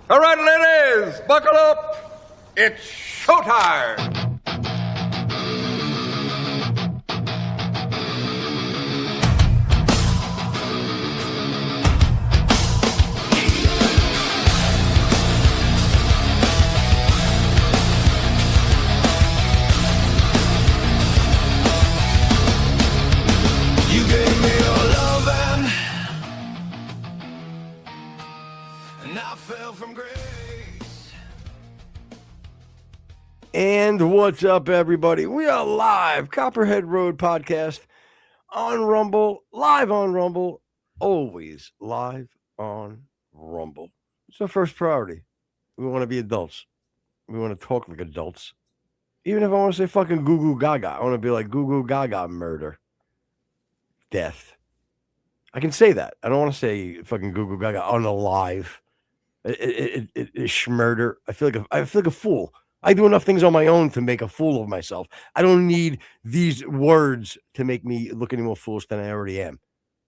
All right, ladies, buckle up. It's showtime. You gave me your loving, and I fell from grace. And what's up, everybody? We are live, Copperhead Road Podcast on Rumble, live on Rumble, always live on Rumble. It's our first priority. We want to be adults. We want to talk like adults. Even if I want to say fucking goo goo gaga, I want to be like goo goo gaga murder, death. I can say that. I don't want to say fucking goo goo gaga unalive. It's schmurder. I feel like a fool. I do enough things on my own to make a fool of myself. I don't need these words to make me look any more foolish than I already am.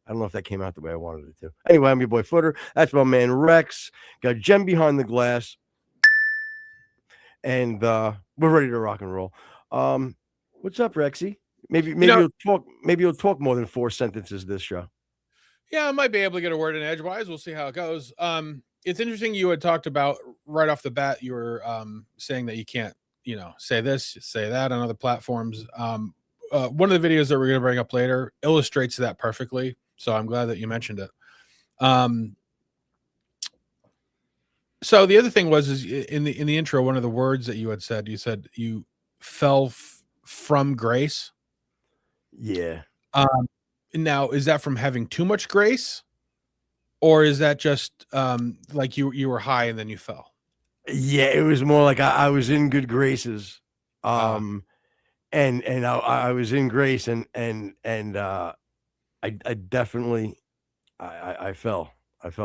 I don't know if that came out the way I wanted it to. Anyway, I'm your boy Footer. That's my man Rex. Got Jem behind the glass. And we're ready to rock and roll. What's up, Rexy? Maybe you'll talk more than 4 sentences this show. Yeah, I might be able to get a word in edgewise. We'll see how it goes. It's interesting you had talked about right off the bat, you were saying that you can't, say this, say that on other platforms. One of the videos that we're going to bring up later illustrates that perfectly. So I'm glad that you mentioned it. So the other thing was in the intro, one of the words that you said you fell from grace. Yeah. Now, is that from having too much grace? Or is that just like you were high and then you fell? Yeah, it was more like I was in good graces, and I was in grace, and I definitely I fell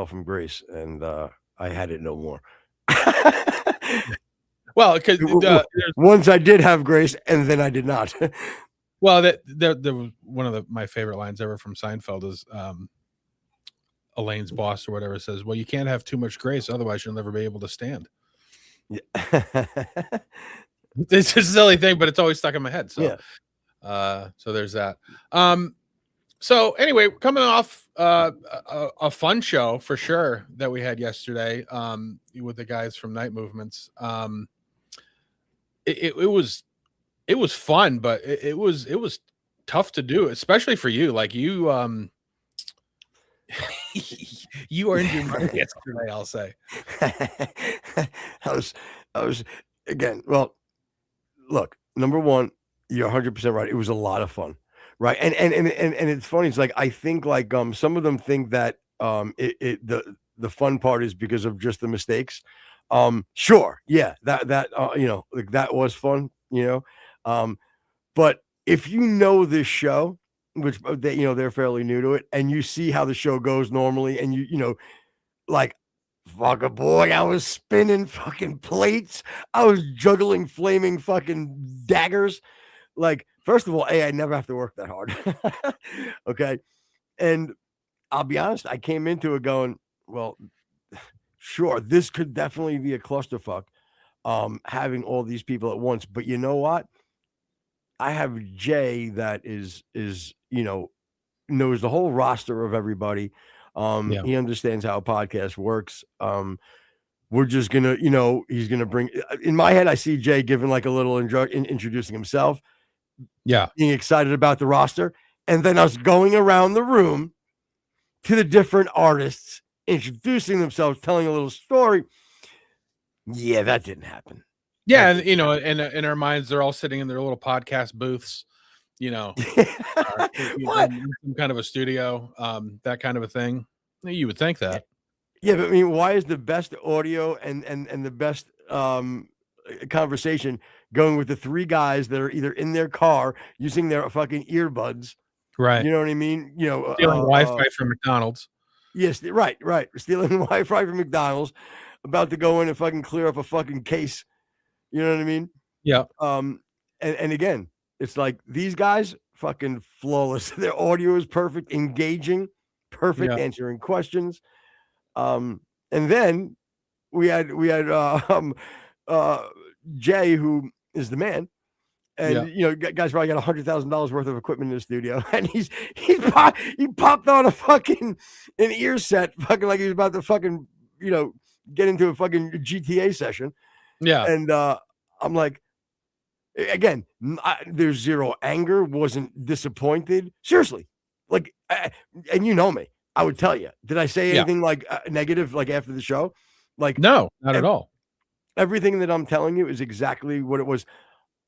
from grace, and I had it no more. Well, because once I did have grace, and then I did not. Well, there was one of my favorite lines ever from Seinfeld is Elaine's boss or whatever says, "Well, you can't have too much grace, otherwise you'll never be able to stand." Yeah. It's a silly thing, but it's always stuck in my head. So, yeah. So there's that. So anyway, coming off a fun show for sure that we had yesterday with the guys from Night Movements. It was fun, but it was tough to do, especially for you. Like you you earned your money yesterday, I'll say. I was again. Well, look, number one, you're 100% right. It was a lot of fun, right? And it's funny. It's like I think like some of them think that the fun part is because of just the mistakes. Sure, yeah, that like that was fun, but if you know this show, which they're fairly new to it, and you see how the show goes normally, and like fucking boy, I was spinning fucking plates, I was juggling flaming fucking daggers. Like, first of all, I never have to work that hard. Okay, and I'll be honest, I came into it going, well, sure, this could definitely be a clusterfuck, having all these people at once, but you know what? I have Jay that is knows the whole roster of everybody. He understands how a podcast works. We're just gonna, he's gonna bring. In my head, I see Jay giving like a little introducing himself. Yeah, being excited about the roster, and then us going around the room to the different artists, introducing themselves, telling a little story. Yeah, that didn't happen. Yeah, and in our minds, they're all sitting in their little podcast booths, What? in some kind of a studio, that kind of a thing. You would think that. Yeah, but I mean, why is the best audio and the best conversation going with the 3 guys that are either in their car using their fucking earbuds? Right. You know what I mean? Stealing Wi-Fi from McDonald's. Yes, right. Stealing Wi-Fi from McDonald's, about to go in and fucking clear up a fucking case. You know what I mean? Yeah. And again, it's like these guys fucking flawless. Their audio is perfect, engaging, perfect, answering questions. And then we had Jay, who is the man. And guys probably got $100,000 worth of equipment in the studio, and he popped on a fucking an ear set, fucking like he was about to fucking get into a fucking GTA session. Yeah, and I'm like, again, there's zero anger, wasn't disappointed, seriously, like, and you know me, I would tell you. Did I say anything like negative like after the show? Like, no, not at all. Everything that I'm telling you is exactly what it was.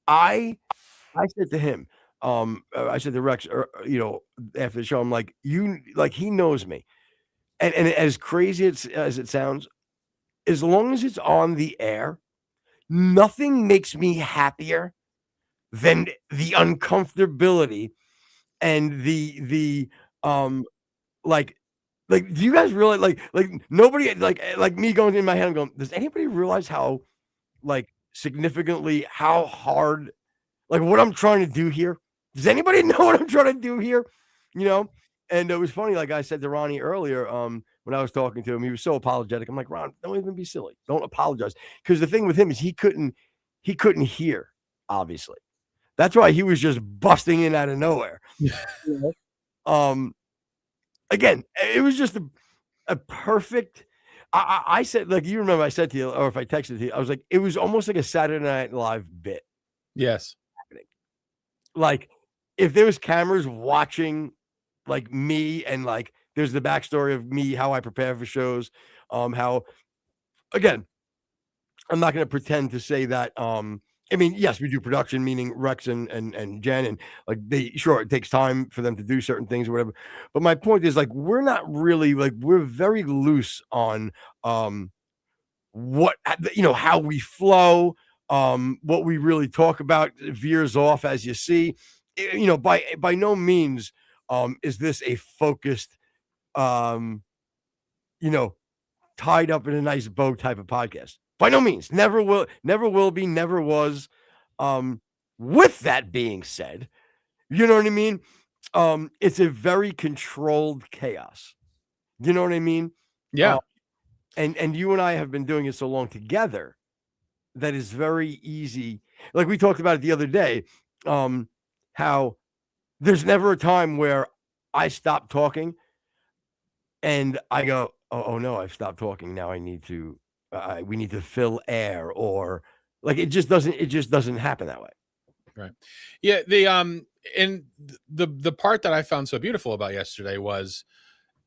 I said to him, I said to Rex, after the show, I'm like, he knows me. And as crazy as it sounds, as long as it's on the air, nothing makes me happier than the uncomfortability and the like do you guys realize like nobody like me going in my head, I'm going, does anybody realize how significantly how hard what I'm trying to do here? Does anybody know what I'm trying to do here? And it was funny, like I said to Ronnie earlier, when I was talking to him, he was so apologetic. I'm like, Ron, don't even be silly. Don't apologize. Because the thing with him is he couldn't hear, obviously. That's why he was just busting in out of nowhere. Again, it was just a perfect. I said, like, you remember I said to you, or if I texted to you, I was like, it was almost like a Saturday Night Live bit. Yes. Like, if there was cameras watching, like, me, and like there's the backstory of me, how I prepare for shows, how, again, I'm not going to pretend to say that. I mean, yes, we do production, meaning Rex and Jen, and like it takes time for them to do certain things or whatever. But my point is, like, we're not really we're very loose on what how we flow, what we really talk about veers off, as you see. By no means is this a focused tied up in a nice bow type of podcast. By no means. Never will be, never was. With that being said, you know what I mean? It's a very controlled chaos. You know what I mean? Yeah. And you and I have been doing it so long together that is very easy. Like we talked about it the other day, how there's never a time where I stop talking and I go, oh no, I've stopped talking. Now I need to, we need to fill air, or like, it just doesn't happen that way. Right. Yeah. And the part that I found so beautiful about yesterday was,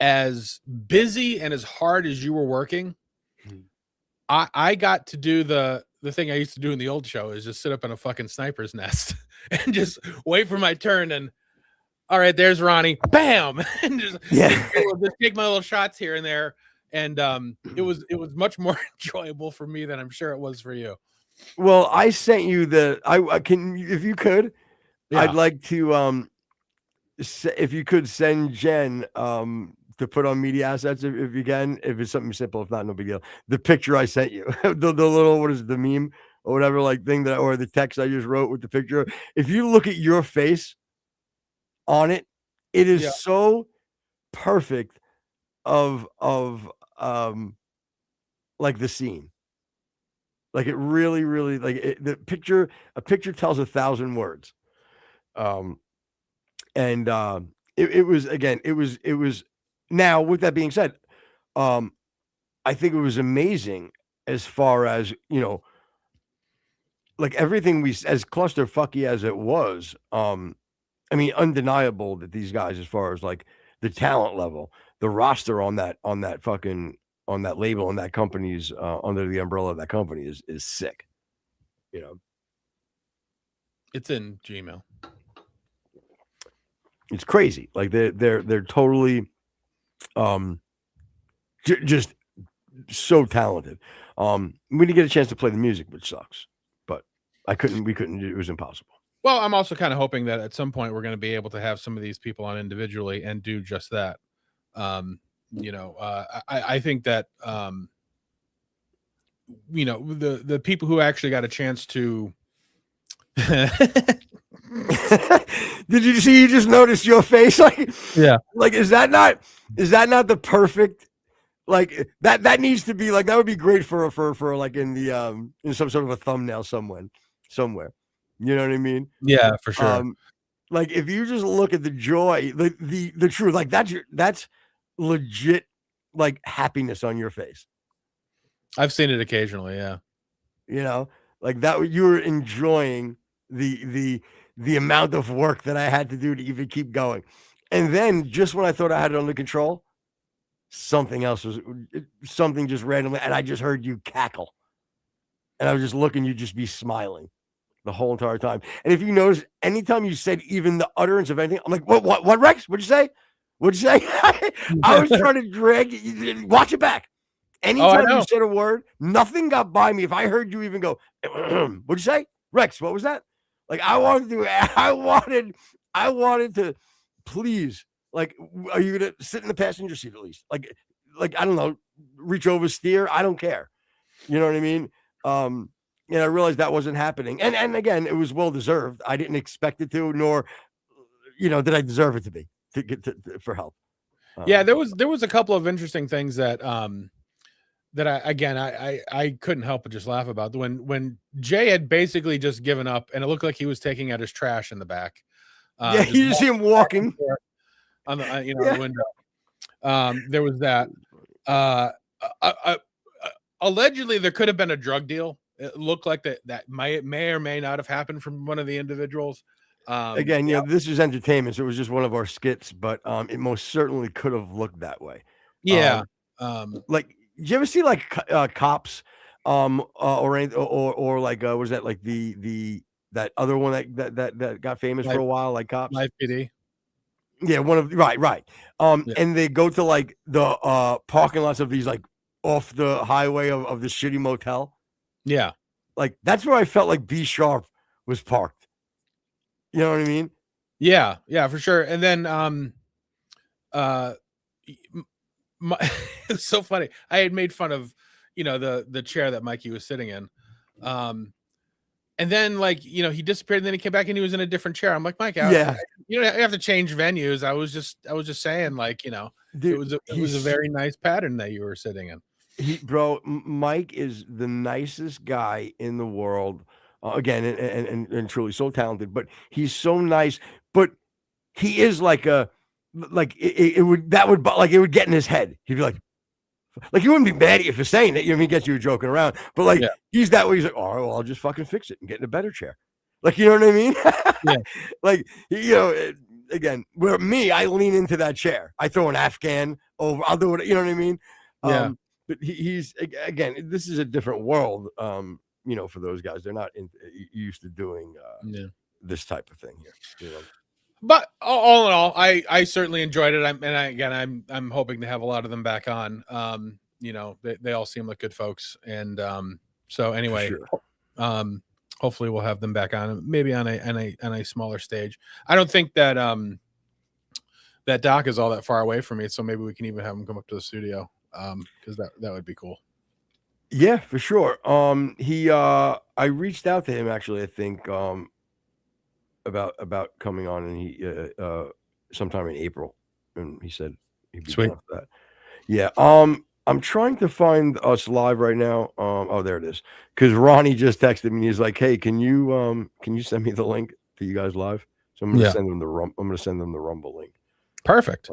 as busy and as hard as you were working, I got to do the thing I used to do in the old show, is just sit up in a fucking sniper's nest and just wait for my turn. And all right, there's Ronnie, bam, and just take my little shots here and there. And it was much more enjoyable for me than I'm sure it was for you. Well, I sent you I can, if you could, I'd like to if you could send Jen to put on media assets, if you can, if it's something simple, if not, no big deal. The picture I sent you, the little, what is it, the meme or whatever, like thing or the text I just wrote with the picture. If you look at your face on it, it is so perfect of like the scene. Like, it really, really, like, a picture tells 1,000 words. It was, again, it was. Now, with that being said, I think it was amazing as far as, like, everything as clusterfucky as it was. I mean, undeniable that these guys, as far as like the talent level, the roster on that label and that company's under the umbrella of that company is sick. It's in Gmail. It's crazy. Like, they're totally just so talented. We didn't get a chance to play the music, which sucks, but we couldn't, it was impossible. Well, I'm also kind of hoping that at some point we're going to be able to have some of these people on individually and do just that. I think that, the people who actually got a chance to. Did you see? You just noticed your face, like, yeah, like, is that not the perfect Like that needs to be like, that would be great for like in some sort of a thumbnail somewhere. You know what I mean? Yeah, for sure. Like if you just look at the joy, the truth, like that's legit, like happiness on your face. I've seen it occasionally. Yeah. You know, like that you were enjoying the amount of work that I had to do to even keep going. And then just when I thought I had it under control, something just randomly, and I just heard you cackle. And I was just looking, you'd just be smiling the whole entire time. And if you notice, anytime you said even the utterance of anything, I'm like, what, Rex? What'd you say? What'd you say? I was trying to drag you. Watch it back. Anytime you said a word, nothing got by me. If I heard you even go, what'd you say? Rex, what was that? Like I wanted to please, like, are you gonna sit in the passenger seat at least? Like I don't know, reach over, steer. I don't care. You know what I mean? And I realized that wasn't happening. And again, it was well deserved. I didn't expect it to, nor, did I deserve it to be to get for help. Yeah, there was a couple of interesting things that that I couldn't help but just laugh about. When Jay had basically just given up, and it looked like he was taking out his trash in the back. Yeah, you just see him walking on the the window. There was that. Allegedly, there could have been a drug deal. It looked like that may or may not have happened from one of the individuals. Again, this is entertainment, so it was just one of our skits, but it most certainly could have looked that way. Yeah. Like, did you ever see like Cops, or like what was that, like that other one that got famous for a while, like Cops? Live PD. Yeah, right. And they go to like the parking lots of these like off the highway of the shitty motel. Yeah. Like that's where I felt like B Sharp was parked. You know what I mean? Yeah, for sure. And then it's so funny. I had made fun of, the chair that Mikey was sitting in. And then like, he disappeared and then he came back and he was in a different chair. I'm like, Mike, you have to change venues. I was just saying, like, dude, it was a very nice pattern that you were sitting in. Mike is the nicest guy in the world. Again, and truly so talented, but he's so nice. But he is like it would get in his head. He'd be like he wouldn't be mad at you for saying it. He gets you joking around, but like he's that way. He's like, oh, well, I'll just fucking fix it and get in a better chair. Like, you know what I mean? Yeah. Like, again, where me, I lean into that chair. I throw an Afghan over. I'll do it. You know what I mean? Yeah. But he's, again, this is a different world. For those guys, they're not used to doing this type of thing here. But all in all, I certainly enjoyed it. I'm hoping to have a lot of them back on. They all seem like good folks, and so anyway, hopefully we'll have them back on, maybe on a smaller stage. I don't think that that doc is all that far away from me, so maybe we can even have him come up to the studio, because that would be cool. Yeah, for sure. I reached out to him actually, I think, about coming on, and he sometime in April, and he said he'd be down for that. Yeah. I'm trying to find us live right now. Oh, there it is. Because Ronnie just texted me. He's like, "Hey, can you send me the link to you guys live?" So I'm gonna send them the Rumble link. Perfect.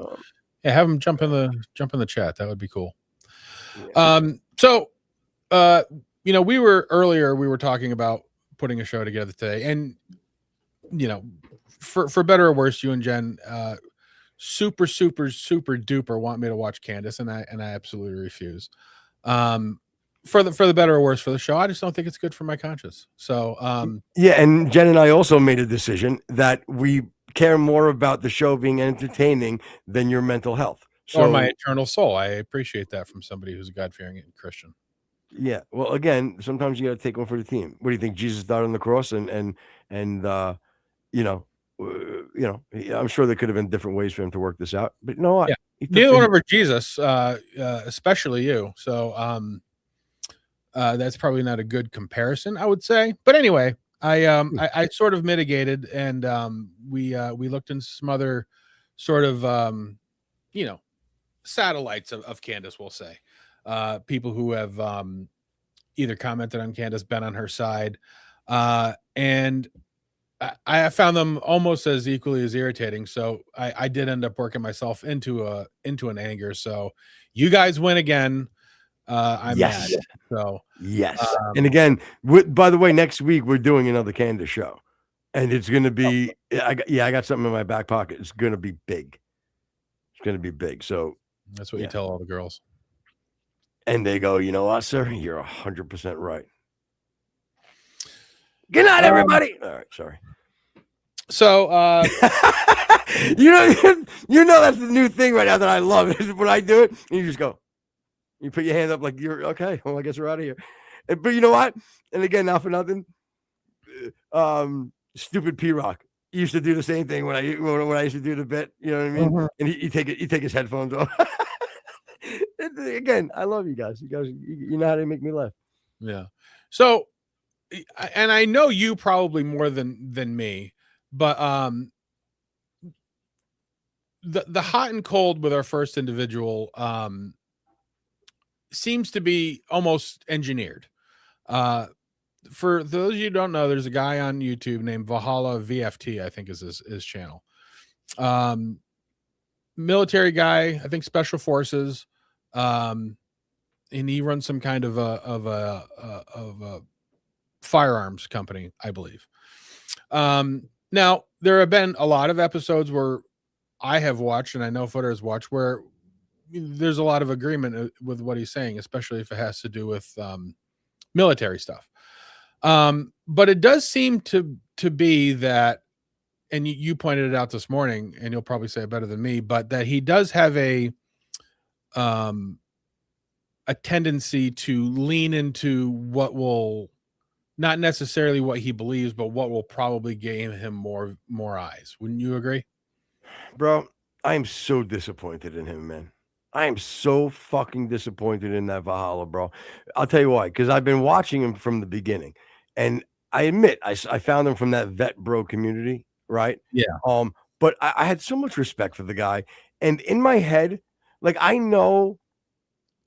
Have them jump in the chat. That would be cool. Yeah. So we were talking about putting a show together today, and for better or worse, you and Jen super duper want me to watch Candace, and I absolutely refuse. For the better or worse for the show, I just don't think it's good for my conscience. So and Jen and I also made a decision that we care more about the show being entertaining than your mental health. Or my eternal soul. I appreciate that from somebody who's a God-fearing Christian. Yeah. Well, again, sometimes you got to take one for the team. What do you think? Jesus died on the cross, and I'm sure there could have been different ways for him to work this out, but you know what? Yeah. Neither one of our Jesus, especially you. So that's probably not a good comparison, I would say. But anyway, I sort of mitigated, and we looked into some other sort of satellites of Candace, we'll say, people who have either commented on Candace, been on her side, and I found them almost as equally as irritating. So I did end up working myself into an anger. So you guys win again. I'm Yes. mad. So Yes. And again, by the way, next week we're doing another Candace show, and it's going to be. I got something in my back pocket. It's going to be big. It's going to be big. So that's what you tell all the girls. And they go, you know what, sir? You're 100% right. Good night, everybody. All right, sorry. So, you know that's the new thing right now that I love is when I do it, and you just go, you put your hand up like you're okay. Well, I guess we're out of here. But you know what? And again, not for nothing. Stupid P-Rock used to do the same thing when I used to do the bit. You know what I mean? Mm-hmm. And he take his headphones off. Again, I love you guys. You know how to make me laugh. Yeah. So, and I know you probably more than me, but the hot and cold with our first individual seems to be almost engineered. For those of you who don't know, there's a guy on YouTube named Valhalla VFT, I think is his channel. Military guy, I think special forces. And he runs some kind of a firearms company, I believe. Now there have been a lot of episodes where I have watched, and I know Footer has watched, where there's a lot of agreement with what he's saying, especially if it has to do with military stuff. But it does seem to be that, and you pointed it out this morning, and you'll probably say it better than me, but that he does have a tendency to lean into what will, not necessarily what he believes, but what will probably gain him more eyes. Wouldn't you agree? Bro, I am so disappointed in him, man. I am so fucking disappointed in that Valhalla, bro. I'll tell you why, because I've been watching him from the beginning, and I admit I found him from that vet bro community, right? Yeah. But I had so much respect for the guy, and in my head, like I know,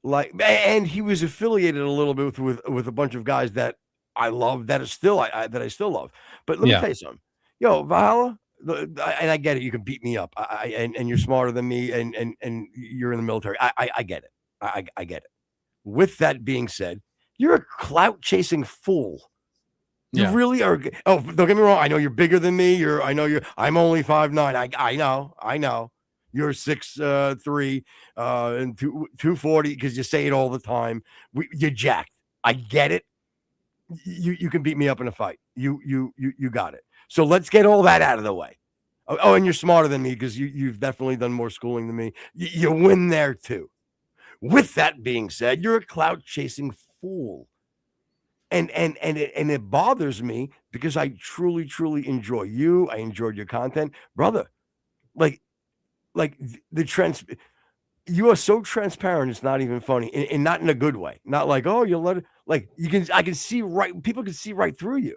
like, and he was affiliated a little bit with a bunch of guys that I love, that is still that I still love. But let me tell you something, yo, Valhalla. And I get it. You can beat me up. And you're smarter than me, and you're in the military. I get it. I get it. With that being said, you're a clout chasing fool. You really are. Oh, don't get me wrong. I know you're bigger than me. I'm only 5'9". I know. You're 6'3" and 240 because you say it all the time. You're jacked. I get it. You can beat me up in a fight. You got it. So let's get all that out of the way. Oh, and you're smarter than me because you've definitely done more schooling than me. You win there too. With that being said, you're a clout chasing fool. And it bothers me because I truly, truly enjoy you. I enjoyed your content, brother. Like you are so transparent. It's not even funny, and not in a good way. Not like, oh, you'll let it. Like I can see right. People can see right through you.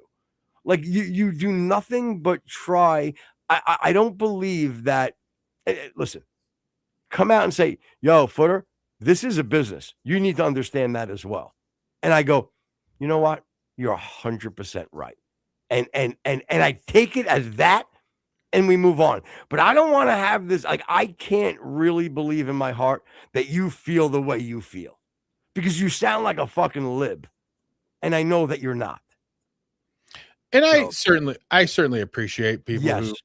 Like you do nothing but try. I don't believe that. Listen, come out and say, yo, Footer, this is a business. You need to understand that as well. And I go, you know what? You're 100% right. And I take it as that, and we move on. But I don't want to have this. Like, I can't really believe in my heart that you feel the way you feel, because you sound like a fucking lib. And I know that you're not. And I certainly appreciate people who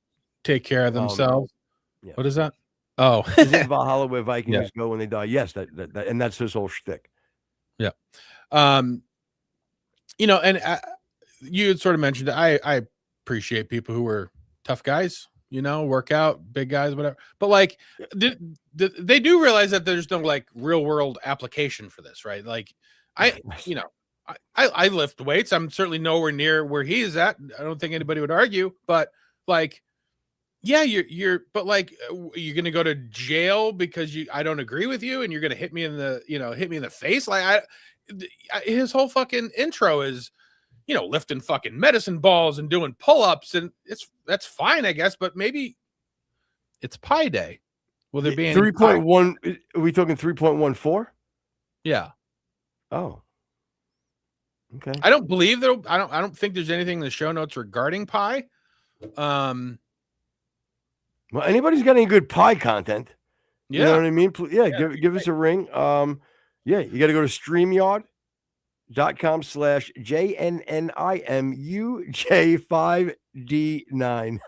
take care of themselves. What is that? Oh, is it Valhalla where Vikings go when they die? Yes, that and that's his whole shtick. Yeah. And you had sort of mentioned that I appreciate people who are tough guys, work out, big guys, whatever. But like, they do realize that there's no like real world application for this, right? Like, I lift weights. I'm certainly nowhere near where he is at. I don't think anybody would argue, but like, yeah, but like, you're going to go to jail because I don't agree with you, and you're going to hit me in the face. Like his whole fucking intro is, lifting fucking medicine balls and doing pull-ups, and that's fine, I guess, but maybe it's Pi Day. Will there be any 3.1? Are we talking 3.14? Yeah. Oh. Okay. I don't believe there. I don't think there's anything in the show notes regarding pie. Well, anybody's got any good pie content? Yeah. You know what I mean? Yeah, give us a ring. Yeah, you got to go to StreamYard.com/JNNIMUJ5D9.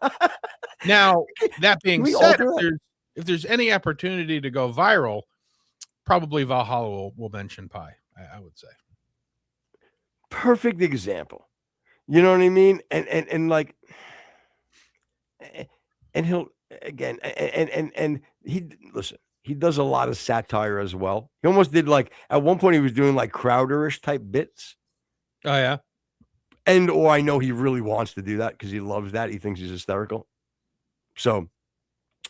Now, that being we said, alter if there's any opportunity to go viral, probably Valhalla will mention pie. I would say. Perfect example. You know what I mean? And like, and he'll again, and he listen. He does a lot of satire as well. He almost did like at one point he was doing like Crowderish type bits. Oh yeah. And or I know he really wants to do that because he loves that. He thinks he's hysterical. So,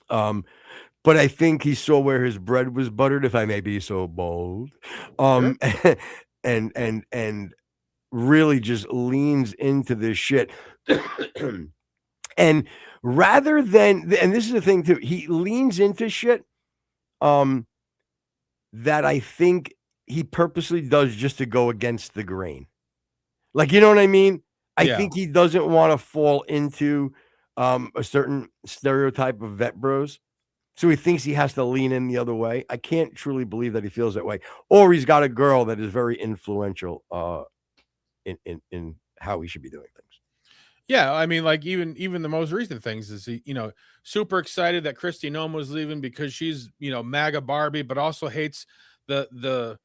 but I think he saw where his bread was buttered, if I may be so bold. Sure. And really just leans into this shit. And rather than, and this is the thing too, he leans into shit that I think he purposely does just to go against the grain. Like, you know what I mean? I think he doesn't want to fall into a certain stereotype of vet bros. So he thinks he has to lean in the other way. I can't truly believe that he feels that way. Or he's got a girl that is very influential in how he should be doing things. Yeah, I mean, like even the most recent things is he, super excited that Kristi Noma's leaving because she's, MAGA Barbie, but also hates the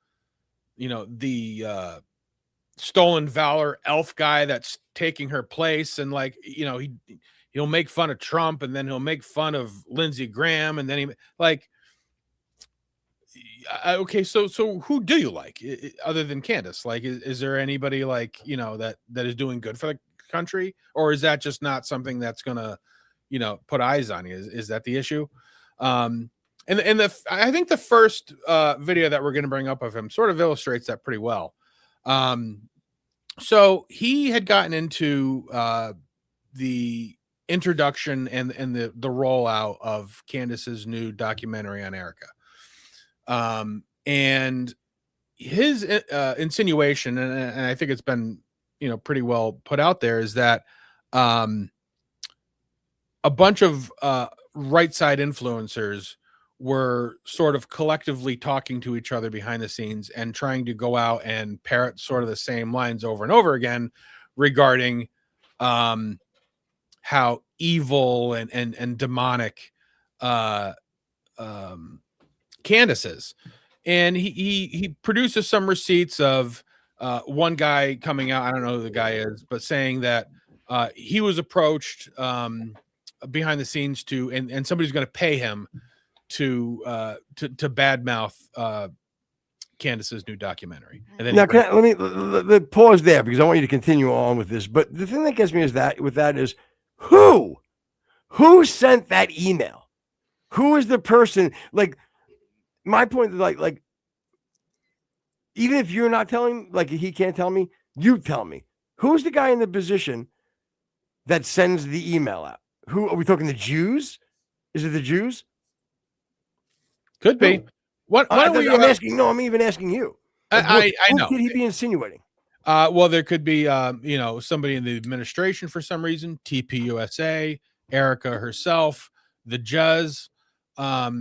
stolen valor elf guy that's taking her place, and like he'll make fun of Trump, and then he'll make fun of Lindsey Graham, and then he like. Okay, so who do you like other than Candace? Like, is there anybody like that is doing good for the country, or is that just not something that's gonna put eyes on you? Is that the issue? And I think the first video that we're going to bring up of him sort of illustrates that pretty well. So he had gotten into the introduction and the rollout of Candace's new documentary on Erica. And his insinuation, and I think it's been pretty well put out there, is that a bunch of right side influencers were sort of collectively talking to each other behind the scenes and trying to go out and parrot sort of the same lines over and over again regarding how evil and demonic Candace is. And he produces some receipts of one guy coming out, I don't know who the guy is, but saying that he was approached behind the scenes and somebody's going to pay him to badmouth Candace's new documentary. And then now, let me pause there because I want you to continue on with this. But the thing that gets me is who sent that email? Who is the person? Like, my point is like even if you're not telling, like he can't tell me, you tell me. Who's the guy in the position that sends the email out? Who are we talking? The Jews? Is it the Jews? Could be. What I'm asking. No, I'm even asking you. Like, I know. Who could he be insinuating? Well, there could be somebody in the administration for some reason. TPUSA, Erica herself, the Juz. I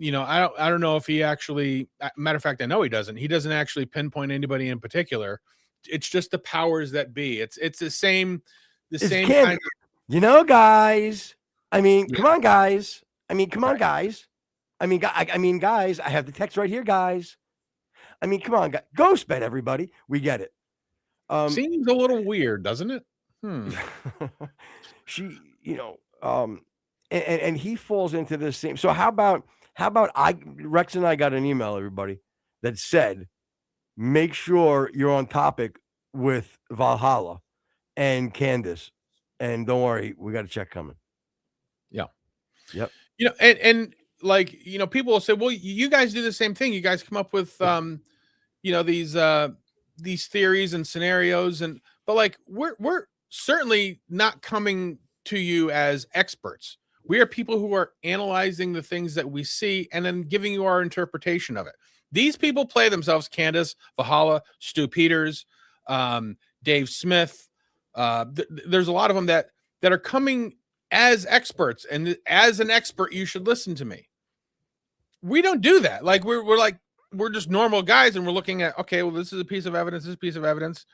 don't know if he actually. Matter of fact, I know he doesn't. He doesn't actually pinpoint anybody in particular. It's just the powers that be. It's the same. Kind of, guys. I mean, come on, guys. Come on, guys. Guys. I have the text right here, guys. Come on, guys. Go sped, everybody. We get it. Seems a little weird, doesn't it? She, and he falls into this same. So how about Rex and I got an email, everybody, that said, make sure you're on topic with Valhalla and Candace, and don't worry, we got a check coming. Yeah. Yep. And like, people will say, well, you guys do the same thing. You guys come up with, these theories and scenarios, but like, we're certainly not coming to you as experts. We are people who are analyzing the things that we see and then giving you our interpretation of it. These people play themselves, Candace, Valhalla, Stu Peters, Dave Smith. There's a lot of them that are coming as experts, and as an expert, you should listen to me. We don't do that. Like we're just normal guys, and we're looking at, okay, well, this is a piece of evidence, this is a piece of evidence.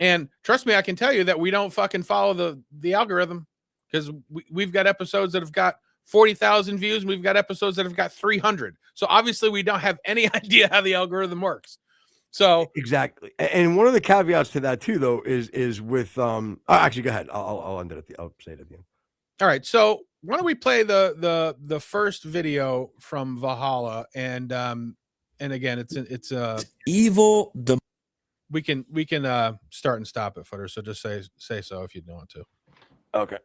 And trust me, I can tell you that we don't fucking follow the algorithm, because we've got episodes that have got 40,000 views, and we've got episodes that have got 300. So obviously we don't have any idea how the algorithm works. So exactly. And one of the caveats to that too, though, is with actually, go ahead. I'll end it I'll say it at the end. All right. So why don't we play the first video from Valhalla, and again, it's evil. We can start and stop it, Footer. So just say so if you want to. Okay.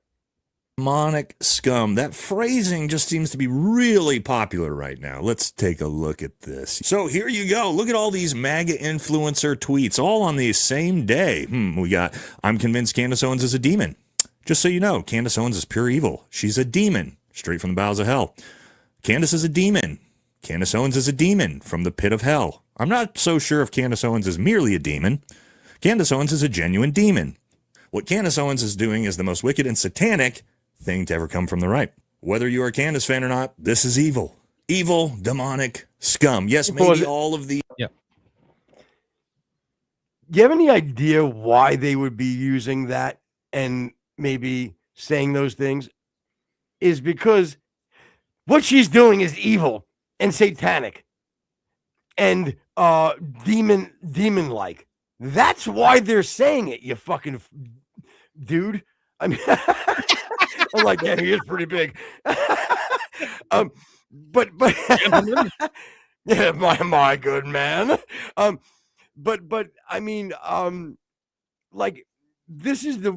Demonic scum. That phrasing just seems to be really popular right now. Let's take a look at this. So here you go. Look at all these MAGA influencer tweets, all on the same day. We got, I'm convinced Candace Owens is a demon. Just so you know, Candace Owens is pure evil. She's a demon, straight from the bowels of hell. Candace is a demon. Candace Owens is a demon from the pit of hell. I'm not so sure if Candace Owens is merely a demon. Candace Owens is a genuine demon. What Candace Owens is doing is the most wicked and satanic thing to ever come from the right. Whether you are a Candace fan or not, this is evil. Evil, demonic, scum. Yes, maybe all of the... Yeah. Do you have any idea why they would be using that and maybe saying those things? Is because what she's doing is evil and satanic and demon-like. That's why they're saying it, you fucking dude. I mean, I'm like, yeah, he is pretty big. But yeah, my good man. But I mean, like this is the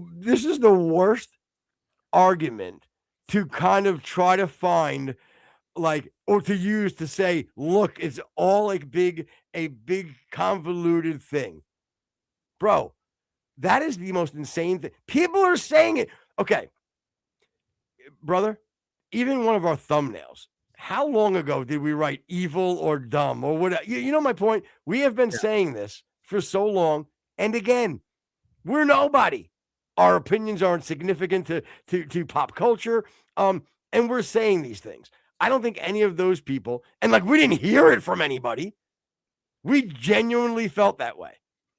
worst argument to kind of try to find, like, or to use to say, look, it's all like a big convoluted thing, bro. That is the most insane thing. People are saying it. Okay, brother, even one of our thumbnails, how long ago did we write evil or dumb or whatever? You know my point? We have been saying this for so long. And again, we're nobody. Our opinions aren't significant to pop culture. And we're saying these things. I don't think any of those people, and like we didn't hear it from anybody. We genuinely felt that way.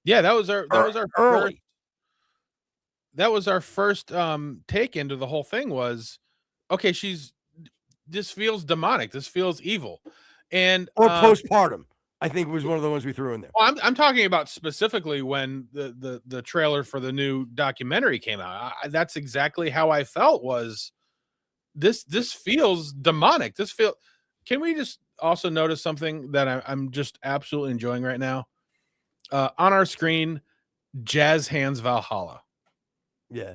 Yeah, that was our early. That was our first take into the whole thing was, okay, this feels demonic, this feels evil. And or postpartum, I think, was one of the ones we threw in there. Well, I'm talking about specifically when the trailer for the new documentary came out. That's exactly how I felt. Was this feels demonic? Can we just also notice something that I'm just absolutely enjoying right now? On our screen, Jazz Hands Valhalla. Yeah,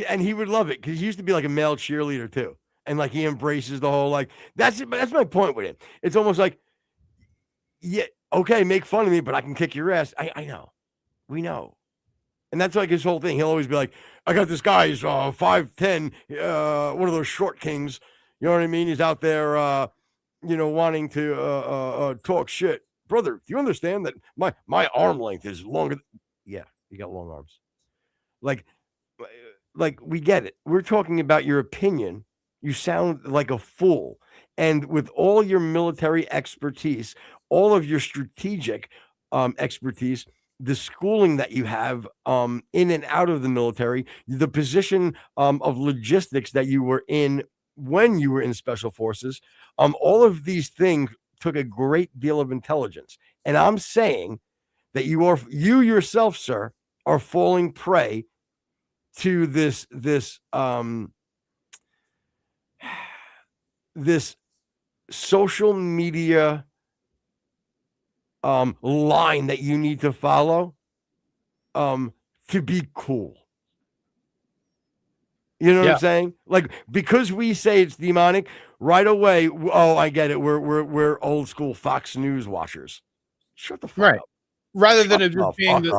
and he would love it because he used to be like a male cheerleader too, and like he embraces the whole like that's it. But that's my point with him. It's almost like, yeah, okay, make fun of me, but I can kick your ass. I know, we know, and that's like his whole thing. He'll always be like, I got this guy. He's 5'10", one of those short kings. You know what I mean? He's out there, wanting to talk shit, brother. Do you understand that my arm length is longer? Yeah, you got long arms. Like we get it. We're talking about your opinion. You sound like a fool. And with all your military expertise, all of your strategic expertise, the schooling that you have in and out of the military, the position of logistics that you were in when you were in special forces, all of these things took a great deal of intelligence. And I'm saying that you yourself, sir, are falling prey to this social media line that you need to follow to be cool. You know what I'm saying? Like, because we say it's demonic right away. Oh, I get it. We're old school Fox News watchers. Shut the fuck up. Rather than it just being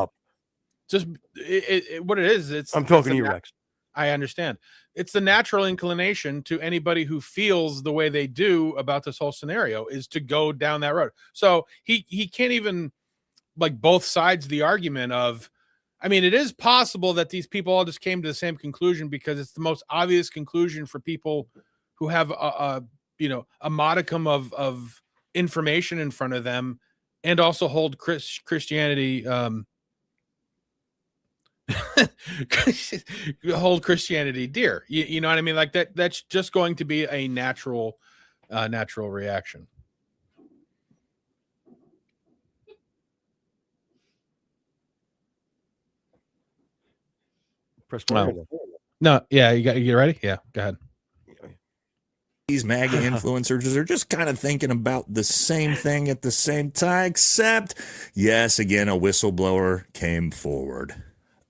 what it is. I'm talking to you, Rex. I understand. It's the natural inclination to anybody who feels the way they do about this whole scenario is to go down that road. So he can't even, like, both sides of the argument of, I mean, it is possible that these people all just came to the same conclusion because it's the most obvious conclusion for people who have a modicum of information in front of them and also hold Christianity hold Christianity dear. You know what I mean? Like that's just going to be a natural reaction. Press play. No, yeah, you get ready? Yeah, go ahead. These MAGA influencers are just kind of thinking about the same thing at the same time, except, yes, again, a whistleblower came forward.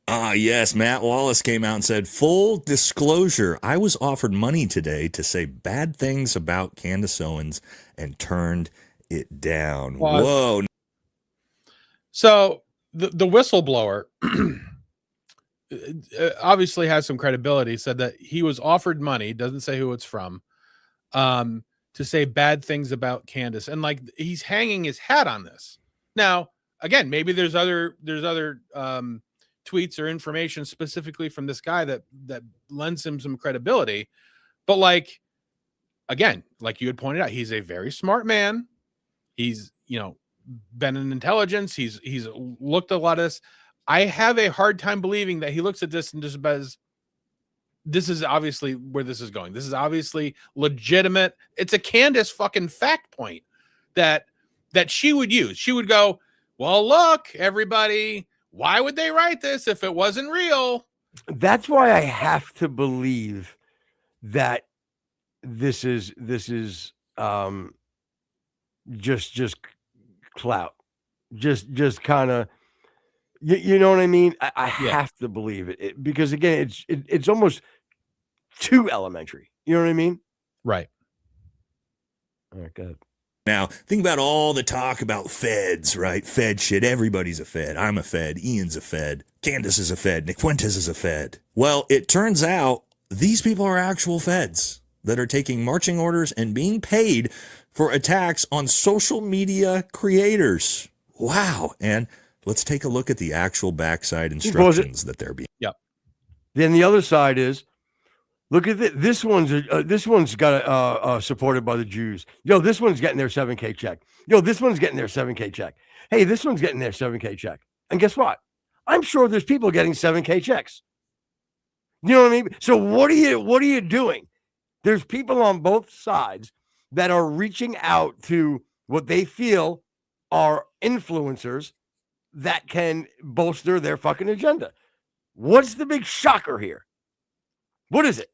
Yes, Matt Wallace came out and said, full disclosure, I was offered money today to say bad things about Candace Owens and turned it down. Whoa. So the whistleblower obviously has some credibility, said that he was offered money, doesn't say who it's from, to say bad things about Candace. And like, he's hanging his hat on this. Now, again, maybe there's other tweets or information specifically from this guy that lends him some credibility. But like, again, like you had pointed out, he's a very smart man. He's, been in intelligence. He's looked at a lot of this. I have a hard time believing that he looks at this and just says, this is obviously where this is going. This is obviously legitimate. It's a Candace fucking fact point that she would use. She would go, well, look, everybody, why would they write this if it wasn't real? That's why I have to believe that this is just clout. Just kind of, you know what I mean? I have to believe it because again, it's almost too elementary. You know what I mean? Right. All right, good. Now, think about all the talk about feds, right? Fed shit. Everybody's a fed. I'm a fed. Ian's a fed. Candace is a fed. Nick Fuentes is a fed. Well, it turns out these people are actual feds that are taking marching orders and being paid for attacks on social media creators. Wow. And let's take a look at the actual backside instructions that they're being. Yep. Then the other side is, look at this. This one's got supported by the Jews. Yo, this one's getting their 7K check. Yo, this one's getting their 7K check. Hey, this one's getting their 7K check. And guess what? I'm sure there's people getting 7K checks. You know what I mean? So what are you doing? There's people on both sides that are reaching out to what they feel are influencers that can bolster their fucking agenda. What's the big shocker here? What is it?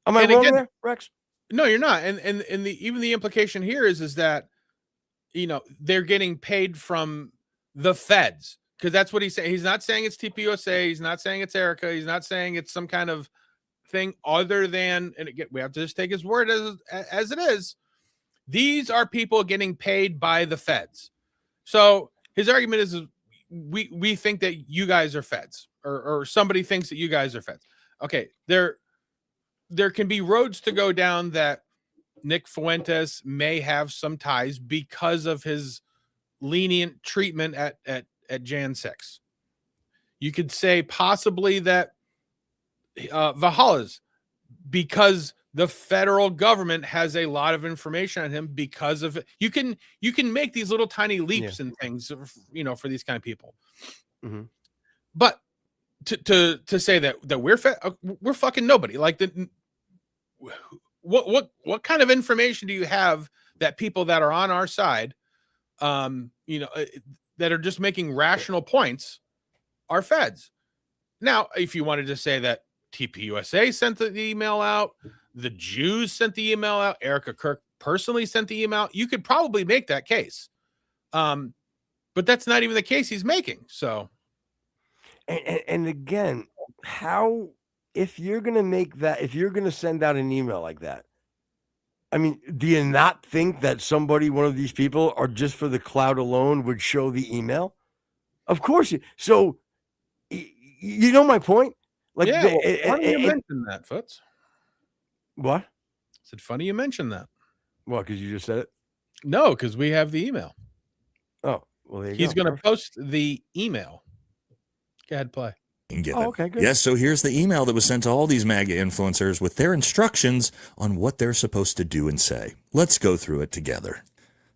Am I wrong there, Rex? No, you're not. And even the implication here is that, they're getting paid from the feds, because that's what he's saying. He's not saying it's TPUSA. He's not saying it's Erica. He's not saying it's some kind of thing other than, and again, we have to just take his word as it is. These are people getting paid by the feds. So his argument is we think that you guys are feds, or somebody thinks that you guys are feds. Okay, there can be roads to go down that Nick Fuentes may have some ties because of his lenient treatment at Jan 6. You could say possibly that Valhalla's, because the federal government has a lot of information on him because of it. You can make these little tiny leaps and things, for these kind of people. Mm-hmm. But to say that we're fucking nobody. Like what kind of information do you have that people that are on our side, that are just making rational points are feds? Now, if you wanted to say that TPUSA sent the email out, the Jews sent the email out, Erica Kirk personally sent the email, you could probably make that case. But that's not even the case he's making. So, and again, if you're going to make that, if you're going to send out an email like that, I mean, do you not think that one of these people, are just for the clout alone, would show the email? Of course. So, you know my point? Like, Yeah, well, funny you mentioned that, Foots. what? I said, funny you mentioned that. What? Because you just said it. No, because we have the email. Oh, well, there you He's go. going to post the email. Go ahead, play. Given. Okay, good. Yes, so here's the email that was sent to all these MAGA influencers with their instructions on what they're supposed to do and say. Let's go through it together.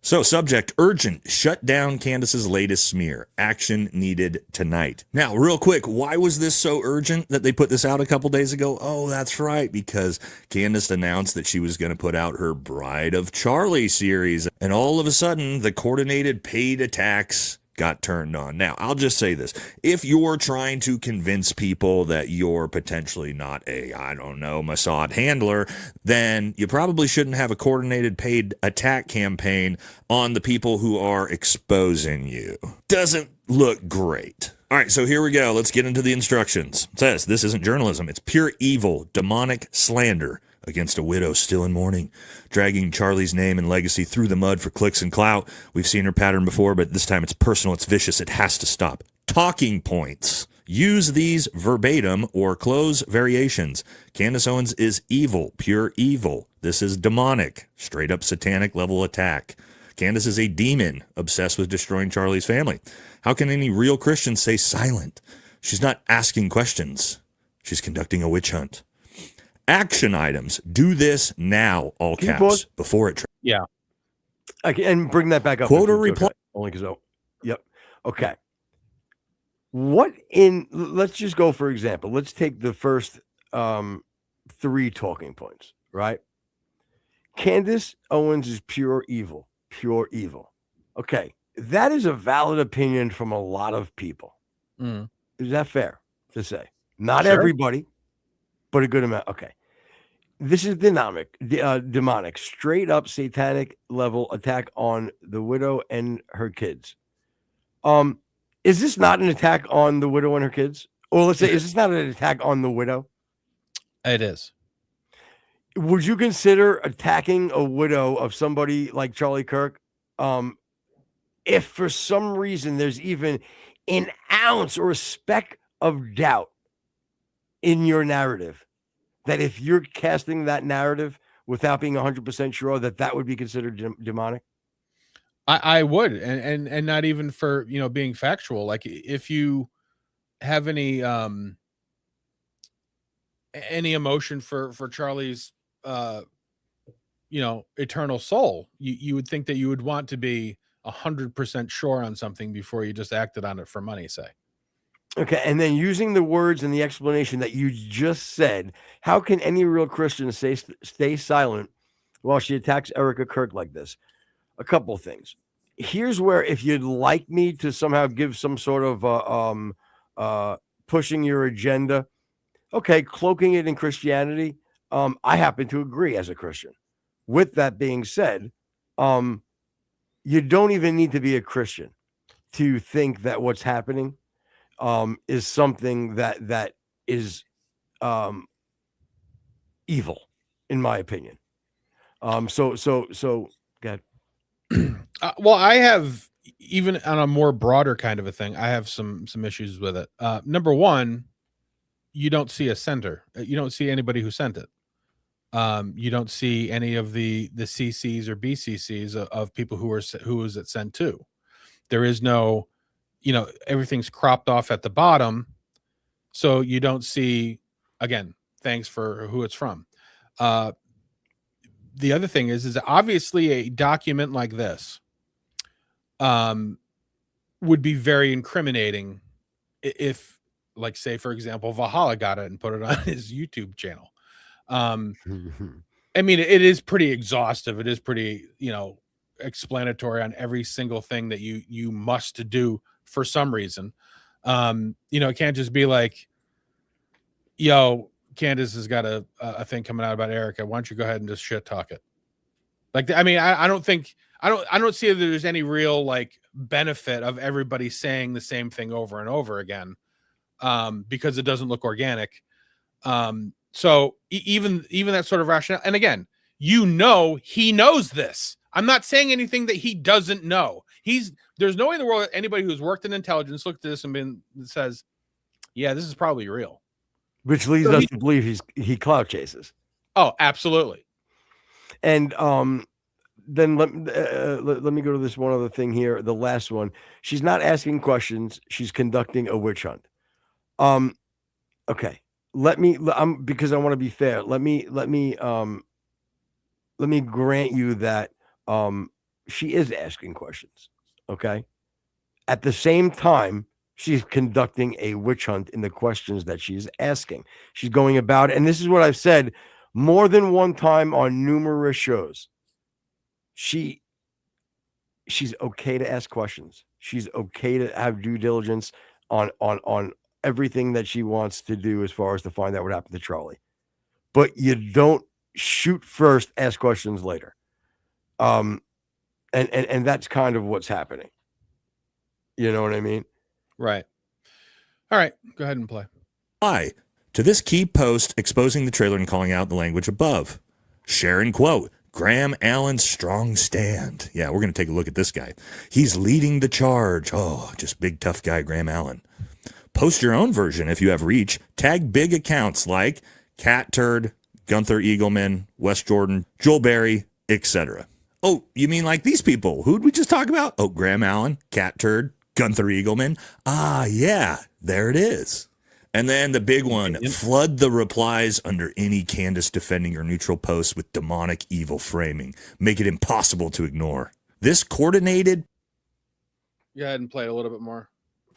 So, subject, urgent, shut down Candace's latest smear. Action needed tonight. Now, real quick, why was this so urgent that they put this out a couple days ago? Oh, that's right, because Candace announced that she was going to put out her Bride of Charlie series, and all of a sudden, the coordinated paid attacks got turned on. Now, I'll just say this. If you're trying to convince people that you're potentially not a, I don't know, Mossad handler, then you probably shouldn't have a coordinated paid attack campaign on the people who are exposing you. Doesn't look great. All right, so here we go. Let's get into the instructions. It says, this isn't journalism. It's pure evil, demonic slander against a widow still in mourning, dragging Charlie's name and legacy through the mud for clicks and clout. We've seen her pattern before, but this time it's personal, it's vicious, it has to stop. Talking points. Use these verbatim or close variations. Candace Owens is evil, pure evil. This is demonic, straight up satanic level attack. Candace is a demon, obsessed with destroying Charlie's family. How can any real Christian stay silent? She's not asking questions. She's conducting a witch hunt. Action items. Do this now, all caps, before it. Yeah. Okay, and bring that back up. Quote or reply. Okay. Only because, yep. Okay. Let's just go, for example, let's take the first 3 talking points, right? Candace Owens is pure evil. Pure evil. Okay. That is a valid opinion from a lot of people. Mm. Is that fair to say? Not Sure. everybody, but a good amount. Okay. This is demonic, straight up satanic level attack on the widow and her kids. Is this not an attack on the widow and her kids? Or let's say, is this not an attack on the widow? It is. Would you consider attacking a widow of somebody like Charlie Kirk? If for some reason there's even an ounce or a speck of doubt in your narrative, that if you're casting that narrative without being 100% sure that would be considered demonic? I would, and not even for, being factual. Like, if you have any emotion for Charlie's, eternal soul, you would think that you would want to be 100% sure on something before you just acted on it for money's sake. Okay, and then using the words and the explanation that you just said, how can any real Christian stay silent while she attacks Erica Kirk like this? A couple of things. Here's where, if you'd like me to somehow give some sort of pushing your agenda, okay, cloaking it in Christianity, I happen to agree as a Christian. With that being said, you don't even need to be a Christian to think that what's happening is something that is evil, in my opinion. So go ahead. Well, I have, even on a more broader kind of a thing, I have some issues with it. Number one, you don't see a sender. You don't see anybody who sent it. You don't see any of the CCs or BCCs of people who was it sent to. There is no, everything's cropped off at the bottom, so you don't see, again, thanks for who it's from. The other thing is obviously a document like this would be very incriminating if, like, say, for example, Valhalla got it and put it on his YouTube channel. I mean, it is pretty exhaustive. It is pretty, explanatory on every single thing that you must do for some reason. It can't just be like, yo, Candace has got a thing coming out about Erica. Why don't you go ahead and just shit talk it? Like, I mean, I don't see that there's any real, like, benefit of everybody saying the same thing over and over again, because it doesn't look organic. So even that sort of rationale, and again, he knows this. I'm not saying anything that he doesn't know. There's no way in the world that anybody who's worked in intelligence looked at this and says, yeah, this is probably real. which leads So us to believe he clout chases. Oh, absolutely. And then let me go to this one other thing here. The last one. She's not asking questions. She's conducting a witch hunt. Okay. Because I want to be fair. Let me grant you that she is asking questions. Okay. At the same time, she's conducting a witch hunt in the questions that she's asking. She's going about, and this is what I've said more than one time on numerous shows. She's okay to ask questions. She's okay to have due diligence on everything that she wants to do as far as to find out what happened to Charlie. But you don't shoot first, ask questions later. And that's kind of what's happening. You know what I mean? Right. All right. Go ahead and play. Hi. To this key post exposing the trailer and calling out the language above. Sharon quote, Graham Allen's strong stand. Yeah, we're going to take a look at this guy. He's leading the charge. Oh, just big tough guy, Graham Allen. Post your own version if you have reach. Tag big accounts like Cat Turd, Gunther Eagleman, Wes Jordan, Joel Berry, etc. Oh, you mean like these people? Who'd we just talk about? Oh, Graham Allen, Cat Turd, Gunther Eagleman. Ah, yeah, there it is. And then the big one, flood the replies under any Candace defending or neutral posts with demonic evil framing. Make it impossible to ignore. This coordinated Go ahead and play it a little bit more.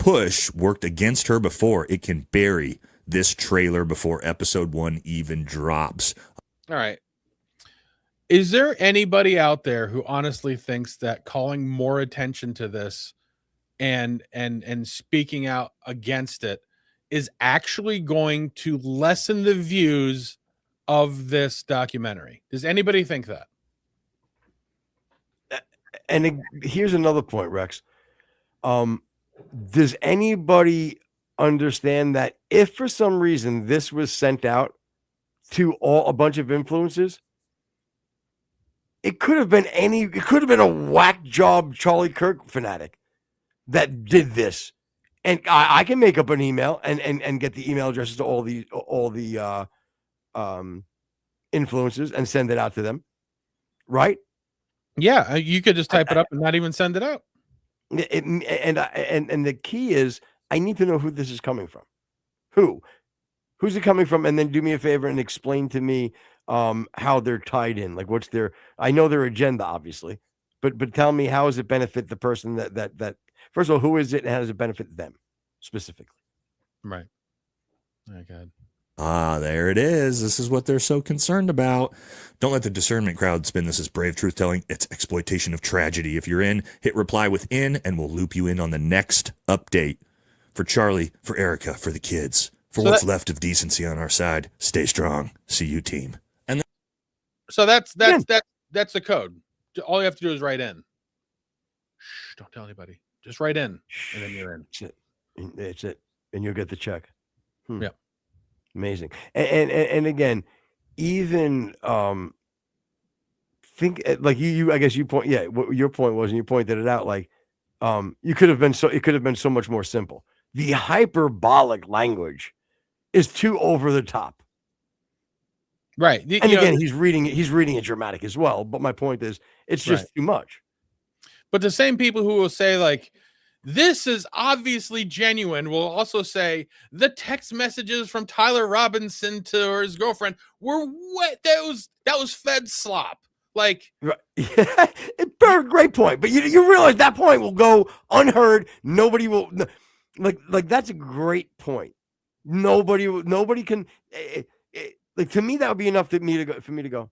push worked against her before. It can bury this trailer before episode 1 even drops. All right. Is there anybody out there who honestly thinks that calling more attention to this and speaking out against it is actually going to lessen the views of this documentary? Does anybody think that? And here's another point, Rex. Does anybody understand that if for some reason this was sent out to a bunch of influencers, it could have been a whack job Charlie Kirk fanatic that did this. And I can make up an email and get the email addresses to all the influencers and send it out to them, right? Yeah, you could just type it up and not even send it out. And the key is I need to know who this is coming from. Who's it coming from? And then do me a favor and explain to me how they're tied in. Like what's I know their agenda, obviously, but tell me, how does it benefit the person that first of all, who is it and how does it benefit them specifically? Right. Oh, God. Ah, there it is. This is what they're so concerned about. Don't let the discernment crowd spin this as brave truth-telling. It's exploitation of tragedy. If you're in, hit reply with in, and we'll loop you in on the next update. For Charlie, for Erica, for the kids, for what's left of decency on our side. Stay strong. See you, team. And so that's the code. All you have to do is write in. Shh, don't tell anybody. Just write in, and then you're in. That's it. And you'll get the check. Yeah. Amazing. And again, even think like you I guess you point, yeah, what your point was, and you pointed it out, like it could have been so much more simple. The hyperbolic language is too over the top. Right. And again, he's reading it dramatic as well, but my point is it's just too much. But the same people who will say like this is obviously genuine will also say the text messages from Tyler Robinson to his girlfriend were wet. That was fed slop. Like, right. Great point. But you realize that point will go unheard. Nobody will like that's a great point. Nobody can like, to me that would be enough for me to go,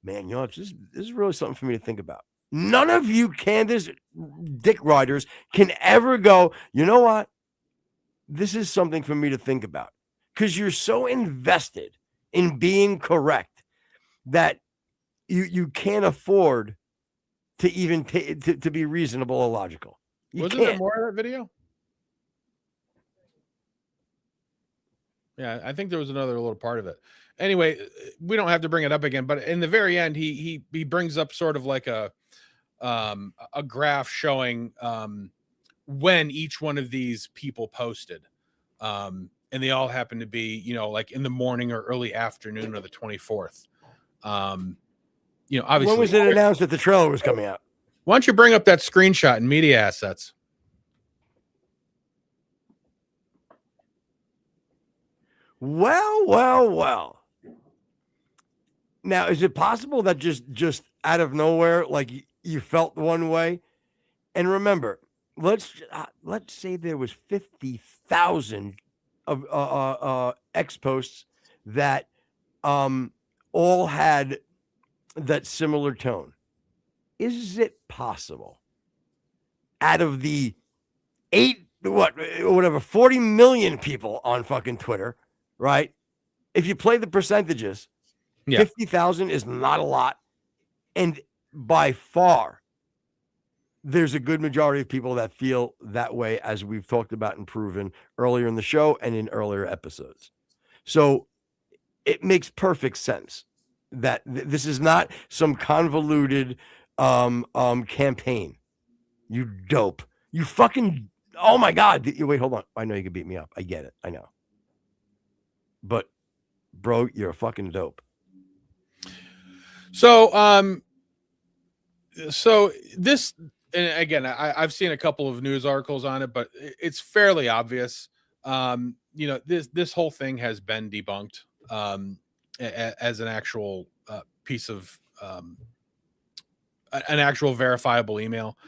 man, you know, this is really something for me to think about. None of you Candace dick riders can ever go, you know what? This is something for me to think about. Because you're so invested in being correct that you can't afford to even to be reasonable or logical. Wasn't there more of that video? Yeah, I think there was another little part of it. Anyway, we don't have to bring it up again, but in the very end, he brings up sort of like a graph showing when each one of these people posted. and they all happen to be, like in the morning or early afternoon of the 24th. Obviously, when was it announced that the trailer was coming out? Why don't you bring up that screenshot in media assets? Well. Now, is it possible that just out of nowhere, like you felt one way? And remember, let's say there was 50,000 of X posts that all had that similar tone. Is it possible out of the 40 million people on fucking Twitter, right? If you play the percentages, 50,000 is not a lot. And by far, there's a good majority of people that feel that way, as we've talked about and proven earlier in the show and in earlier episodes. So it makes perfect sense that this is not some convoluted campaign. You dope. You fucking, oh my God. Wait, hold on. I know you can beat me up. I get it. I know. But bro, you're a fucking dope. So this, and again, I've seen a couple of news articles on it, but it's fairly obvious. This whole thing has been debunked as an actual piece of an actual verifiable email.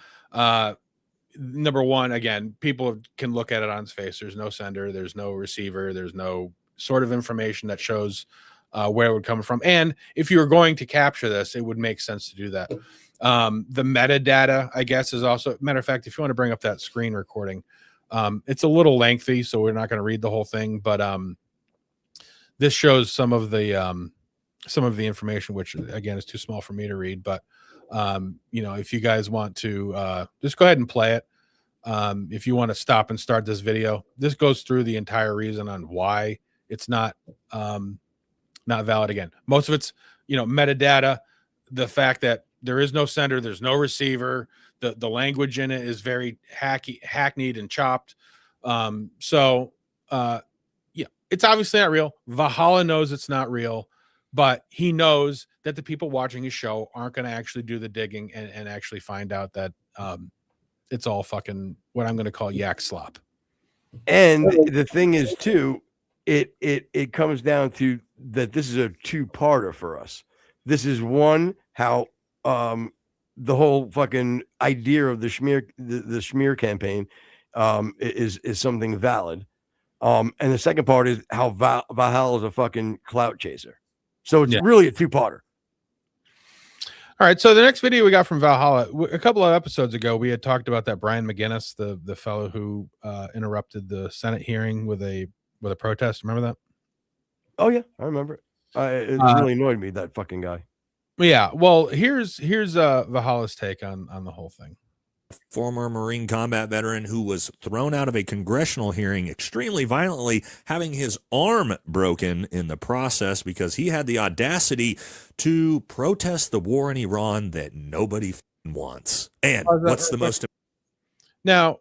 Number one, again, people can look at it on its face. There's no sender, there's no receiver, there's no sort of information that shows where it would come from. And if you were going to capture this, it would make sense to do that. The metadata, I guess, is also, matter of fact, if you want to bring up that screen recording, it's a little lengthy, so we're not going to read the whole thing, but this shows some of the information, which again is too small for me to read. But if you guys want to just go ahead and play it. If you want to stop and start this video, this goes through the entire reason on why it's not valid. Again, most of it's metadata, the fact that there is no sender, there's no receiver, the language in it is very hackneyed and chopped. It's obviously not real. Valhalla knows it's not real, but he knows that the people watching his show aren't going to actually do the digging and actually find out that it's all fucking what I'm going to call yak slop. And the thing is, too, it comes down to that this is a two-parter for us. This is one, how the whole fucking idea of the smear campaign is something valid. And the second part is how Valhalla is a fucking clout chaser. So it's really a two-parter. All right. So the next video we got from Valhalla, a couple of episodes ago, we had talked about that Brian McGinnis, the fellow who interrupted the Senate hearing with a protest. Remember that? Oh yeah, I remember it. It really annoyed me, that fucking guy. Yeah. Well, here's Valhalla's take on the whole thing. Former Marine combat veteran who was thrown out of a congressional hearing extremely violently, having his arm broken in the process because he had the audacity to protest the war in Iran that nobody wants. And what's the most... Now,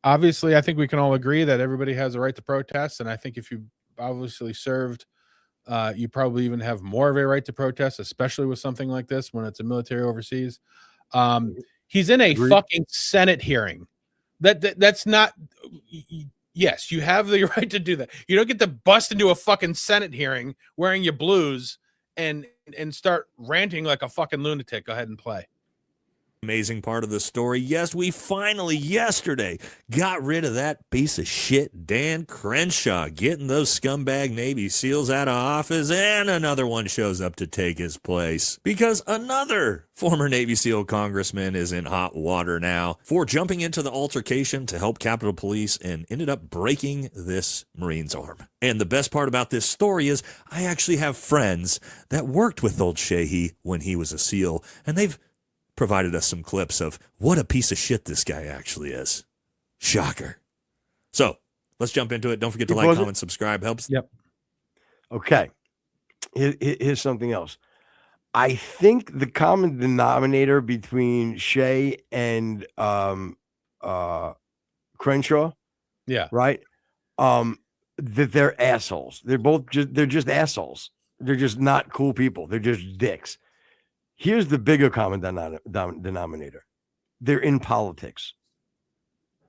obviously, I think we can all agree that everybody has a right to protest. And I think if you obviously served, you probably even have more of a right to protest, especially with something like this when it's a military overseas. He's in a fucking Senate hearing. That's not. Yes, you have the right to do that. You don't get to bust into a fucking Senate hearing wearing your blues and start ranting like a fucking lunatic. Go ahead and play. Amazing part of the story. Yes, we finally yesterday got rid of that piece of shit Dan Crenshaw, getting those scumbag Navy SEALs out of office, and another one shows up to take his place because another former Navy SEAL congressman is in hot water now for jumping into the altercation to help Capitol Police and ended up breaking this Marine's arm. And the best part about this story is I actually have friends that worked with old Sheehy when he was a SEAL, and they've provided us some clips of what a piece of shit this guy actually is. Shocker. So let's jump into it. Don't forget to like, comment, subscribe. Helps. Yep. Okay. Here's something else. I think the common denominator between Shea and Crenshaw, yeah, right? that they're assholes. They're just assholes. They're just not cool people. They're just dicks. Here's the bigger common denominator. They're in politics.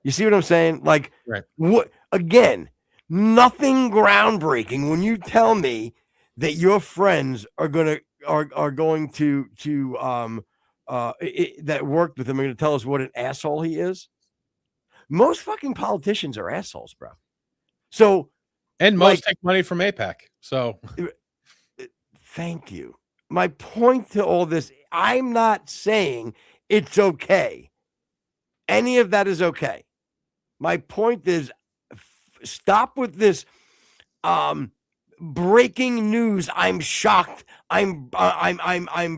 You see what I'm saying? Like, Right. what? Again, nothing groundbreaking when you tell me that your friends are going to that worked with him are going to tell us what an asshole he is. Most fucking politicians are assholes, bro. So, And most take money from APAC. So, thank you. My point to all this, I'm not saying it's okay. Any of that is okay. My point is, stop with this breaking news. I'm shocked. I'm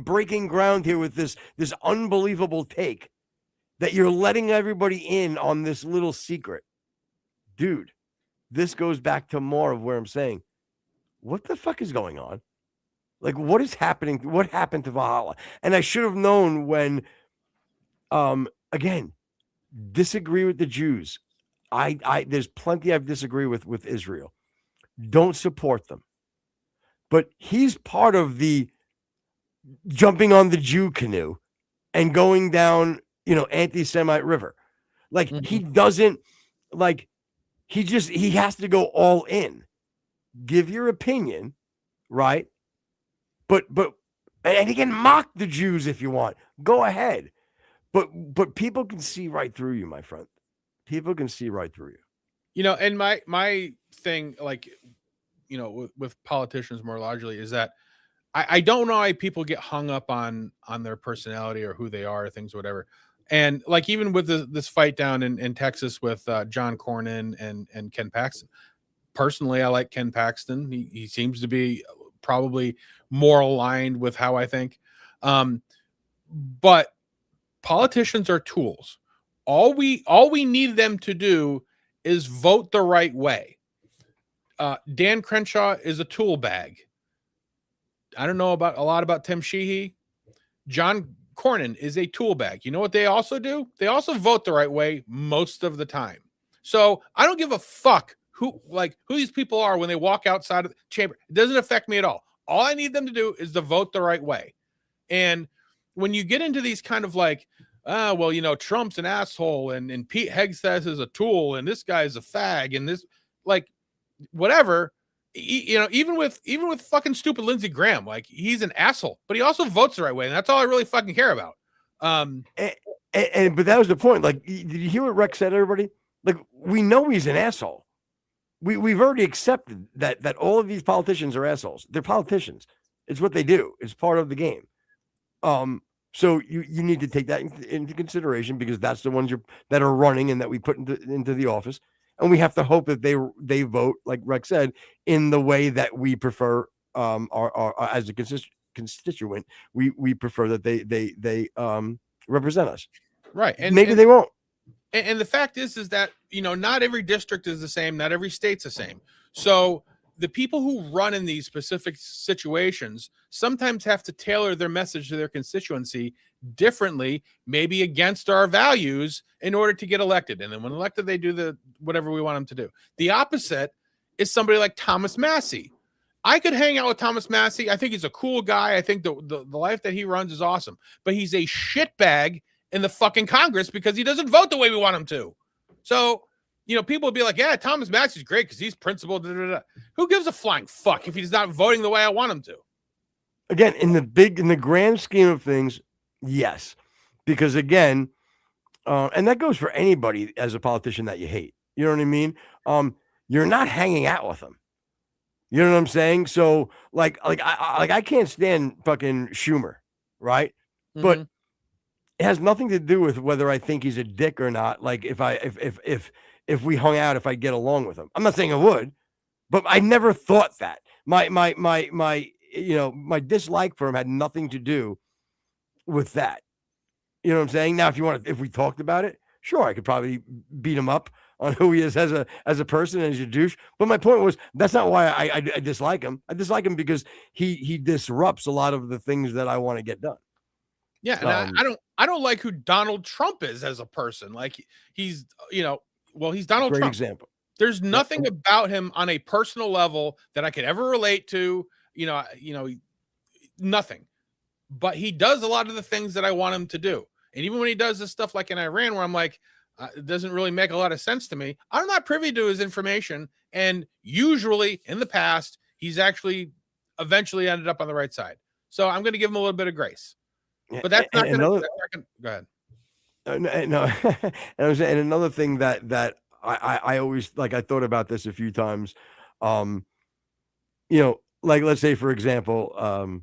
breaking ground here with this unbelievable take that you're letting everybody in on this little secret. Dude, this goes back to more of where I'm saying, what the fuck is going on? Like, what is happening? What happened to Valhalla? And I should have known when, again, disagree with the Jews. There's plenty I disagree with Israel. Don't support them. But he's part of the jumping on the Jew canoe and going down, anti-Semite river. Like, he doesn't, like, he has to go all in. Give your opinion, right? But and again, mock the Jews if you want. Go ahead. But people can see right through you, my friend. People can see right through you. And my thing, like, with politicians more largely, is that I don't know why people get hung up on their personality or who they are, things, whatever. And like, even with this fight down in Texas with John Cornyn and Ken Paxton, personally, I like Ken Paxton. He seems to be probably more aligned with how I think. But politicians are tools. All we need them to do is vote the right way. Dan Crenshaw is a tool bag. I don't know a lot about Tim Sheehy. John Cornyn is a tool bag. You know what they also do? They also vote the right way most of the time. So I don't give a fuck who these people are when they walk outside of the chamber. It doesn't affect me at all. All I need them to do is to vote the right way. And when you get into these kind of like, Trump's an asshole and Pete Hegseth is a tool and this guy's a fag and this, like, whatever, even with fucking stupid Lindsey Graham, like, he's an asshole, but he also votes the right way. And that's all I really fucking care about. But that was the point. Like, did you hear what Rex said, everybody? Like, we know he's an asshole. We've already accepted that all of these politicians are assholes. They're politicians. It's what they do. It's part of the game. So you need to take that into consideration, because that's the ones that are running and that we put into the office. And we have to hope that they vote, like Rex said, in the way that we prefer. Our as a constituent, we prefer that they represent us. Right. And maybe they won't. And the fact is that, not every district is the same. Not every state's the same. So the people who run in these specific situations sometimes have to tailor their message to their constituency differently, maybe against our values, in order to get elected. And then when elected, they do whatever we want them to do. The opposite is somebody like Thomas Massey. I could hang out with Thomas Massey. I think he's a cool guy. I think the life that he runs is awesome. But he's a shitbag in the fucking Congress because he doesn't vote the way we want him to. So, people would be like, yeah, Thomas Massey's great because he's principled. Da, da, da. Who gives a flying fuck if he's not voting the way I want him to? Again, in the grand scheme of things, yes. Because again, and that goes for anybody as a politician that you hate. You know what I mean? You're not hanging out with them. You know what I'm saying? So I can't stand fucking Schumer, right? Mm-hmm. But it has nothing to do with whether I think he's a dick or not. Like, if we hung out, if I get along with him, I'm not saying I would, but I never thought that my dislike for him had nothing to do with that. You know what I'm saying? Now, if we talked about it, sure, I could probably beat him up on who he is as a person and as a douche. But my point was, that's not why I dislike him. I dislike him because he disrupts a lot of the things that I want to get done. Yeah, and I don't like who Donald Trump is as a person. Like, he's he's Donald Great Trump. Example. There's nothing about him on a personal level that I could ever relate to. Nothing. But he does a lot of the things that I want him to do. And even when he does this stuff like in Iran, where I'm like, it doesn't really make a lot of sense to me, I'm not privy to his information. And usually in the past, he's actually eventually ended up on the right side. So I'm going to give him a little bit of grace. But that's not going to go ahead. No, and another thing that I always like, I thought about this a few times. Like, let's say, for example,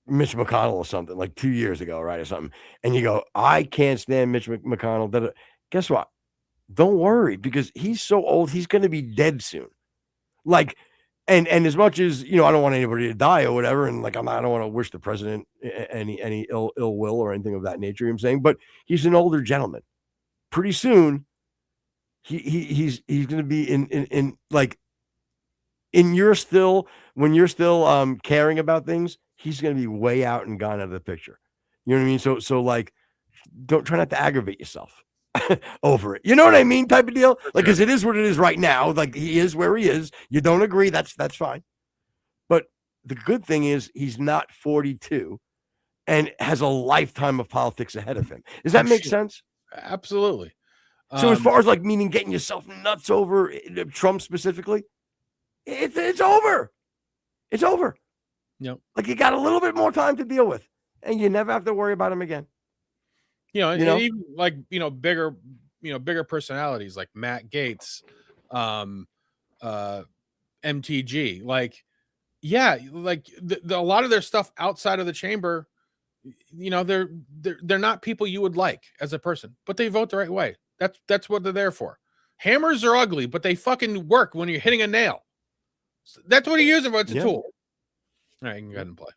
Mitch McConnell or something, like 2 years ago, right, or something, and you go, I can't stand Mitch McConnell. Guess what? Don't worry, because he's so old, he's going to be dead soon. Like, and as much as, I don't want anybody to die or whatever, and like I don't want to wish the president any ill will or anything of that nature, I'm saying, but he's an older gentleman. Pretty soon, he's going to be in like, when you're still caring about things, he's going to be way out and gone out of the picture. You know what I mean? So like, don't try not to aggravate yourself over it. You know what I mean? Type of deal. Like, because it is what it is right now. Like, he is where he is. You don't agree. That's fine. But the good thing is he's not 42 and has a lifetime of politics ahead of him. Does that make sense? Absolutely. So as far as like meaning getting yourself nuts over Trump specifically, it's over. It's over. Yep. Like, you got a little bit more time to deal with, and you never have to worry about him again. Even like, bigger personalities like Matt Gaetz, MTG, like, yeah, like a lot of their stuff outside of the chamber, they're not people you would like as a person, but they vote the right way. That's what they're there for. Hammers are ugly, but they fucking work when you're hitting a nail. That's what you use them for. It's a tool. All right, you can go ahead and play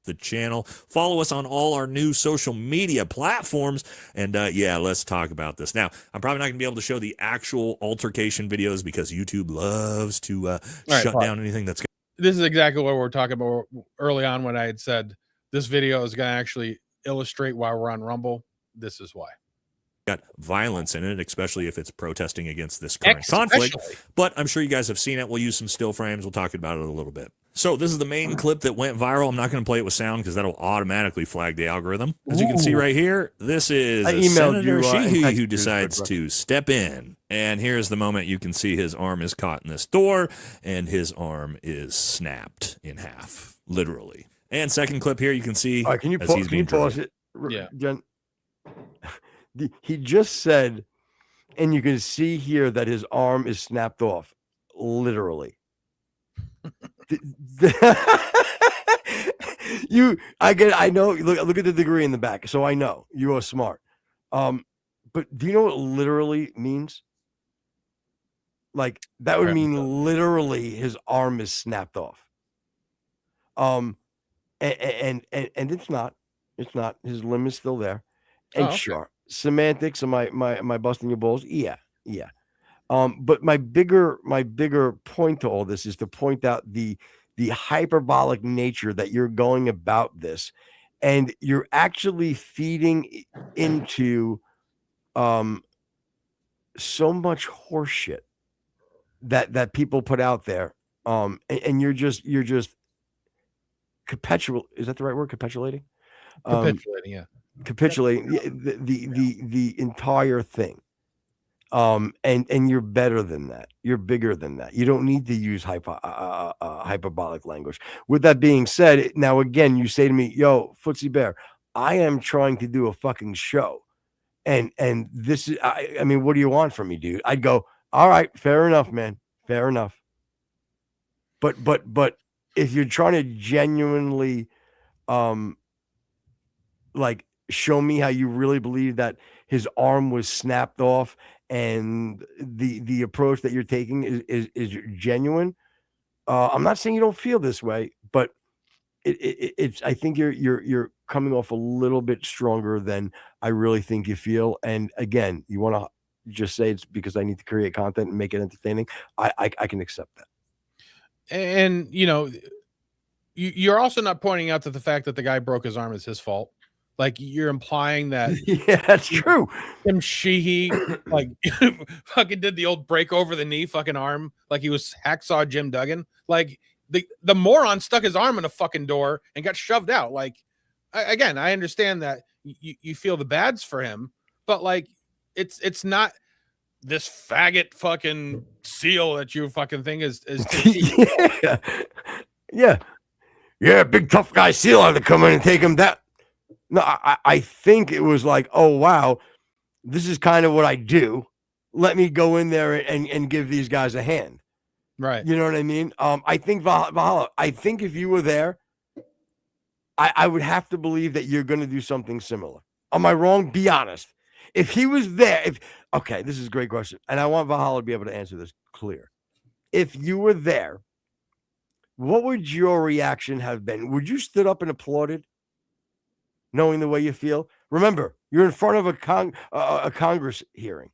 the channel. Follow us on all our new social media platforms. And let's talk about this. Now, I'm probably not going to be able to show the actual altercation videos because YouTube loves to shut down anything that's. This is exactly what we're talking about early on when I had said this video is going to actually illustrate why we're on Rumble. This is why. Got violence in it, especially if it's protesting against this current conflict. But I'm sure you guys have seen it. We'll use some still frames. We'll talk about it a little bit. So this is the main clip that went viral. I'm not going to play it with sound because that'll automatically flag the algorithm. As you can see right here, this is Senator Sheehy who decides to step in. And here's the moment you can see his arm is caught in this door and his arm is snapped in half, literally. And second clip here, you can see can you pause it? Yeah. Jen? He just said, and you can see here that his arm is snapped off, literally. I know. Look at the degree in the back, so I know you are smart. But do you know what literally means? Like, that would mean literally his arm is snapped off. And it's not. His limb is still there. And sure, semantics. Am I busting your balls? Yeah. But my bigger point to all this is to point out the hyperbolic nature that you're going about this, and you're actually feeding into so much horseshit that people put out there, and you're just is that the right word? Capitulating, yeah. Capitulating the entire thing. And you're better than that. You're bigger than that. You don't need to use hyperbolic language. With that being said, now again, you say to me, yo, Footsie Bear, I am trying to do a fucking show. And this is, I mean, what do you want from me, dude? I'd go, all right, fair enough, man. Fair enough. But if you're trying to genuinely, like, show me how you really believe that his arm was snapped off and the approach that you're taking is genuine. I'm not saying you don't feel this way, but it's I think you're coming off a little bit stronger than I really think you feel. And again, you want to just say it's because I need to create content and make it entertaining. I can accept that. And you're also not pointing out that the fact that the guy broke his arm is his fault. Like you're implying that Yeah, that's true. Tim Sheehy like fucking did the old break over the knee fucking arm like he was Hacksaw Jim Duggan. Like the moron stuck his arm in a fucking door and got shoved out. Like again, I understand that you feel the bads for him, but like it's not this faggot fucking seal that you fucking think is yeah, big tough guy seal had to come in and take him down. No, I think it was like, oh wow, this is kind of what I do. Let me go in there and give these guys a hand. right. You know what I mean? I think Valhalla, I think if you were there, I would have to believe that you're going to do something similar. Am I wrong? Be honest. If he was there, okay, this is a great question. And I want Valhalla to be able to answer this clear. If you were there, what would your reaction have been? Would you stood up and applauded, knowing the way you feel? Remember, you're in front of a Congress hearing.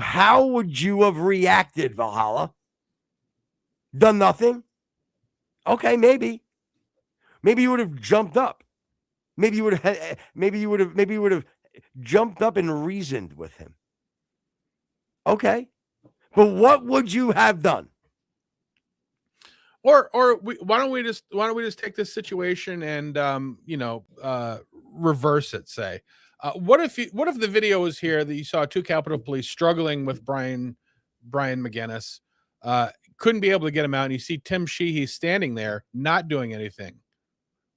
How would you have reacted, Valhalla? Done nothing? Okay, maybe. Maybe you would have jumped up. Maybe you would have jumped up and reasoned with him. Okay. But what would you have done? Or why don't we just take this situation and reverse it? Say, what if the video was here that you saw two Capitol Police struggling with Brian McGinnis, couldn't be able to get him out, and you see Tim Sheehy standing there not doing anything?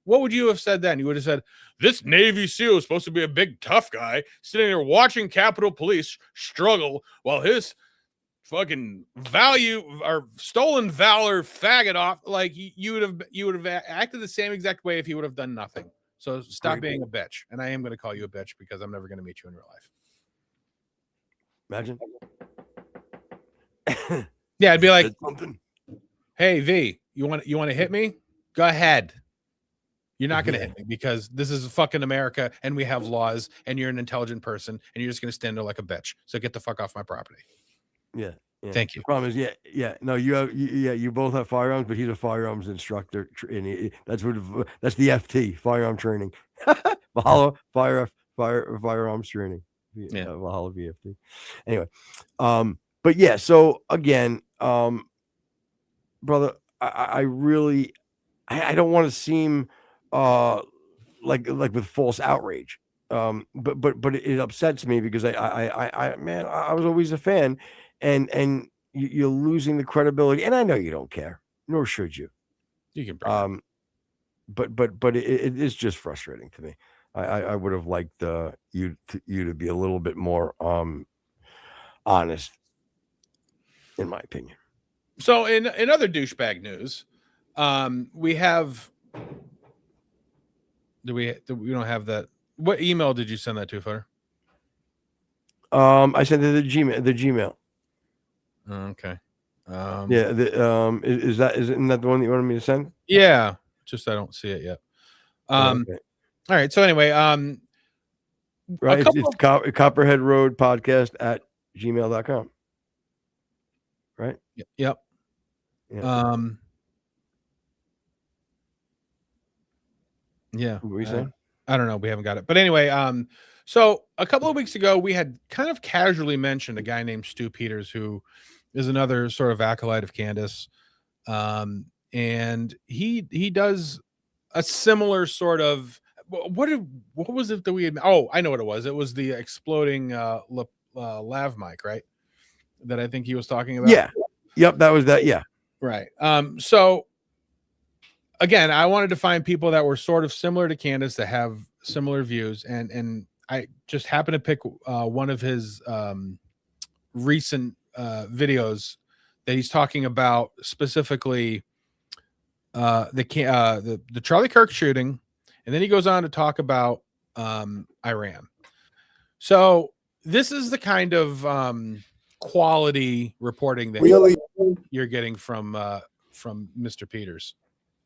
What would you have said then? You would have said, this Navy SEAL is supposed to be a big tough guy sitting there watching Capitol Police struggle while his fucking value or stolen valor faggot off. Like you would have acted the same exact way if he would have done nothing. So stop being a bitch. And I am going to call you a bitch because I'm never going to meet you in real life. Imagine. Yeah, I'd be like, hey V, you want to hit me? Go ahead. You're not going to hit me because this is fucking America and we have laws and you're an intelligent person and you're just going to stand there like a bitch. So get the fuck off my property. Yeah. Thank you. The problem is, no, you both have firearms, but he's a firearms instructor, and that's the FT, firearm training. Valhalla firearms training. Yeah, Valhalla VFT. Anyway, but yeah, so again, brother, I really, I don't want to seem like with false outrage. But it upsets me because I was always a fan. And you're losing the credibility, and I know you don't care, nor should you. You can bring but it is just frustrating to me. I would have liked you to be a little bit more honest, in my opinion. So in other douchebag news, we have. We don't have that. What email did you send that to, Footer? I sent it to the Gmail. Okay. Isn't that the one that you wanted me to send? Yeah, just I don't see it yet. Okay. All right. So anyway, right, it's Copperhead Road Podcast at gmail.com. Right? Yep. Yeah. Yeah. What were you saying? I don't know. We haven't got it. But anyway, so a couple of weeks ago, we had kind of casually mentioned a guy named Stu Peters, who is another sort of acolyte of Candace. And he does a similar sort of, what was it that we had? Oh, I know what it was. It was the exploding lav mic, right? That I think he was talking about. Yeah. Yep. That was that. Yeah. Right. So again, I wanted to find people that were sort of similar to Candace that have similar views. And I just happened to pick one of his recent videos that he's talking about, specifically the Charlie Kirk shooting, and then he goes on to talk about Iran. So this is the kind of quality reporting that really you're getting from Mr. Peters.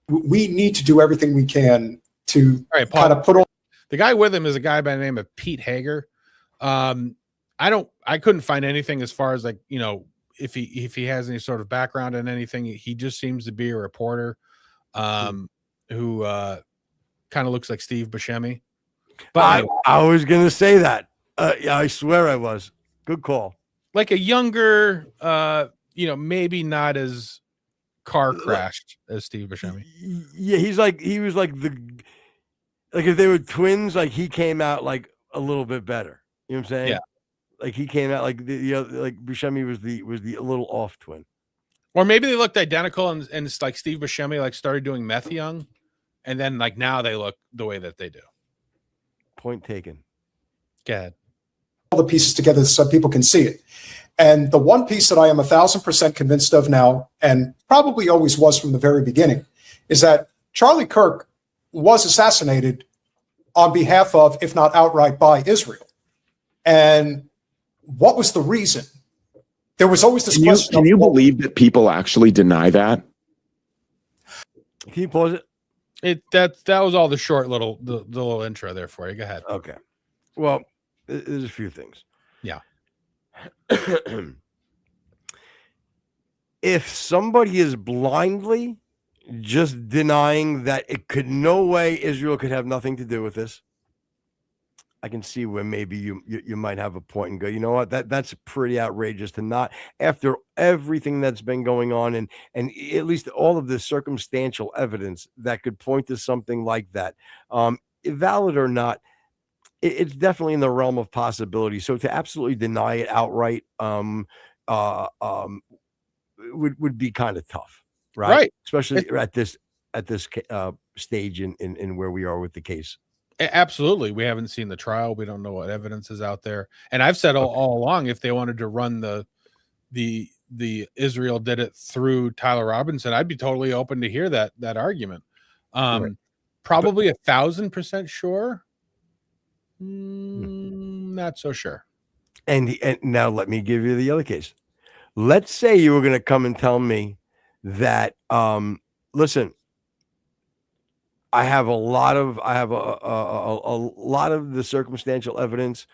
We need to do everything we can to All right, Paul, kind of put on. the guy with him is a guy by the name of Pete Hager. I couldn't find anything as far as like, you know, if he has any sort of background in anything. He just seems to be a reporter who kind of looks like Steve Buscemi. But anyway, I was gonna say that. Yeah, I swear I was. Good call. like a younger, maybe not as car crashed as Steve Buscemi. Yeah, he was like if they were twins, like he came out like a little bit better. You know what I'm saying? Yeah. Like he came out like the other, like Buscemi was the a little off twin. Or maybe they looked identical and it's like Steve Buscemi like started doing meth young, and then like now they look the way that they do. Point taken. Go ahead. All the pieces together so people can see it. And the one piece that I am 1,000% convinced of now, and probably always was from the very beginning, is that Charlie Kirk was assassinated on behalf of, if not outright by, Israel. And what was the reason? There was always this question. Can you believe that people actually deny that? Can you pause it? That was all the short little the little intro there for you. Go ahead. Okay. Well, there's a few things. Yeah. If somebody is blindly just denying that it could no way Israel could have nothing to do with this, I can see where maybe you might have a point and go, you know what, that's pretty outrageous to not, after everything that's been going on and at least all of the circumstantial evidence that could point to something like that, valid or not, it's definitely in the realm of possibility. So to absolutely deny it outright would be kind of tough, right? Especially at this stage in where we are with the case. Absolutely. We haven't seen the trial. We don't know what evidence is out there. And I've said all along, if they wanted to run the Israel did it through Tyler Robinson, I'd be totally open to hear that argument. Right. Probably 1,000% sure. Not so sure. And now let me give you the other case. Let's say you were going to come and tell me that, listen, I have a lot of the circumstantial evidence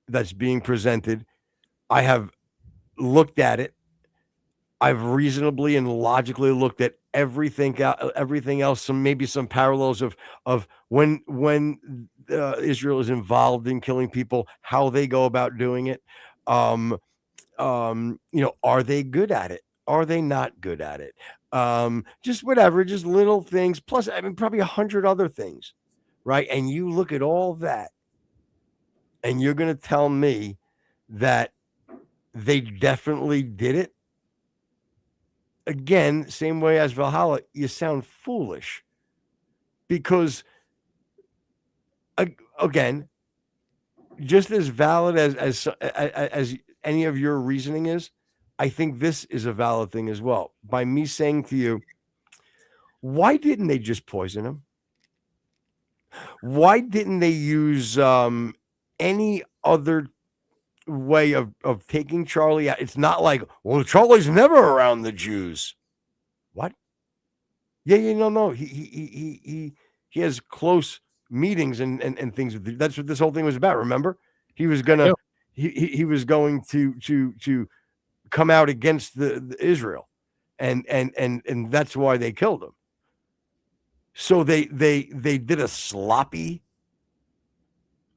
that's being presented. I have looked at it. I've reasonably and logically looked at everything else. Maybe some parallels of when Israel is involved in killing people, how they go about doing it. Are they good at it? Are they not good at it? Just whatever, just little things. Plus, I mean, probably 100 other things, right? And you look at all that, and you're going to tell me that they definitely did it. Again, same way as Valhalla, you sound foolish because, again, just as valid as any of your reasoning is, I think this is a valid thing as well. By me saying to you, why didn't they just poison him? Why didn't they use any other way of taking Charlie out? It's not like, well, Charlie's never around the Jews. What? Yeah, no. He has close meetings and things. That's what this whole thing was about. Remember, he was gonna he was going to come out against the Israel, and that's why they killed him. So they did a sloppy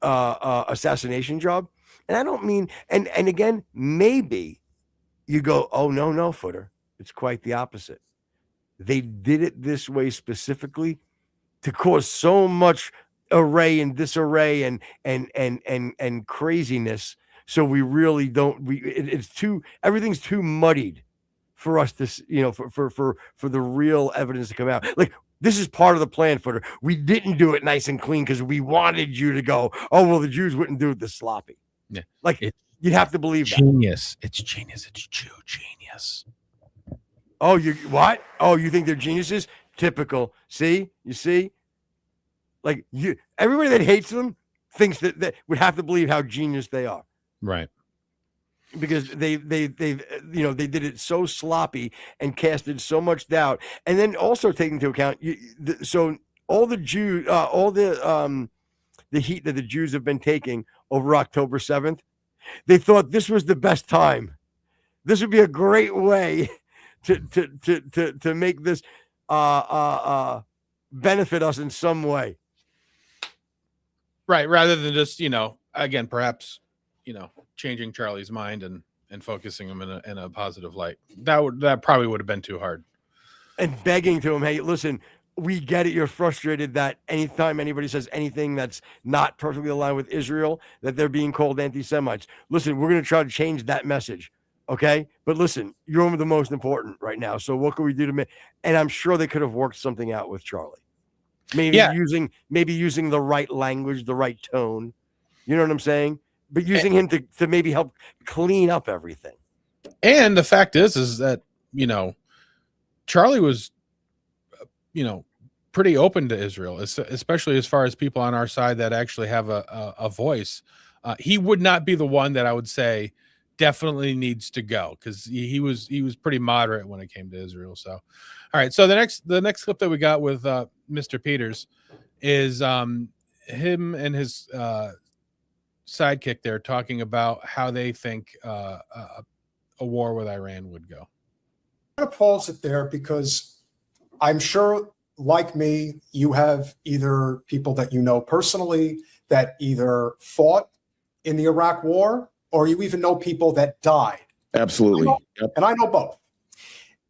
assassination job. And I don't mean, and again, maybe you go, oh, no, Footer. It's quite the opposite. They did it this way specifically to cause so much array and disarray and craziness. So we really don't, everything's too muddied for us to, for the real evidence to come out. Like, this is part of the plan, Footer. We didn't do it nice and clean because we wanted you to go, oh, well, the Jews wouldn't do it this sloppy. Yeah. Like, you'd have to believe genius. That. It's genius. It's Jew genius. Oh, what? Oh, you think they're geniuses? Typical. See? You see? Like, everybody that hates them thinks that would have to believe how genius they are. Right. Because they did it so sloppy and casted so much doubt. And then also take into account, so all the Jews, all the heat that the Jews have been taking over October 7th, they thought this was the best time. This would be a great way to make this benefit us in some way. Right. Rather than just, again, perhaps, changing Charlie's mind and focusing him in a positive light. That probably would have been too hard. And begging to him, hey, listen, we get it. You're frustrated that anytime anybody says anything that's not perfectly aligned with Israel, that they're being called anti-Semites. Listen, we're going to try to change that message. Okay. But listen, you're the most important right now. So what can we do to make, and I'm sure they could have worked something out with Charlie. Maybe using the right language, the right tone. You know what I'm saying? But using him to maybe help clean up everything. And the fact is that, Charlie was, pretty open to Israel, especially as far as people on our side that actually have a voice. He would not be the one that I would say definitely needs to go, because he was pretty moderate when it came to Israel. So, all right. So the next clip that we got with Mr. Peters is him and his sidekick there talking about how they think a war with Iran would go. I'm going to pause it there because I'm sure, like me, you have either people that you know personally that either fought in the Iraq War, or you even know people that died. Absolutely. And I know both.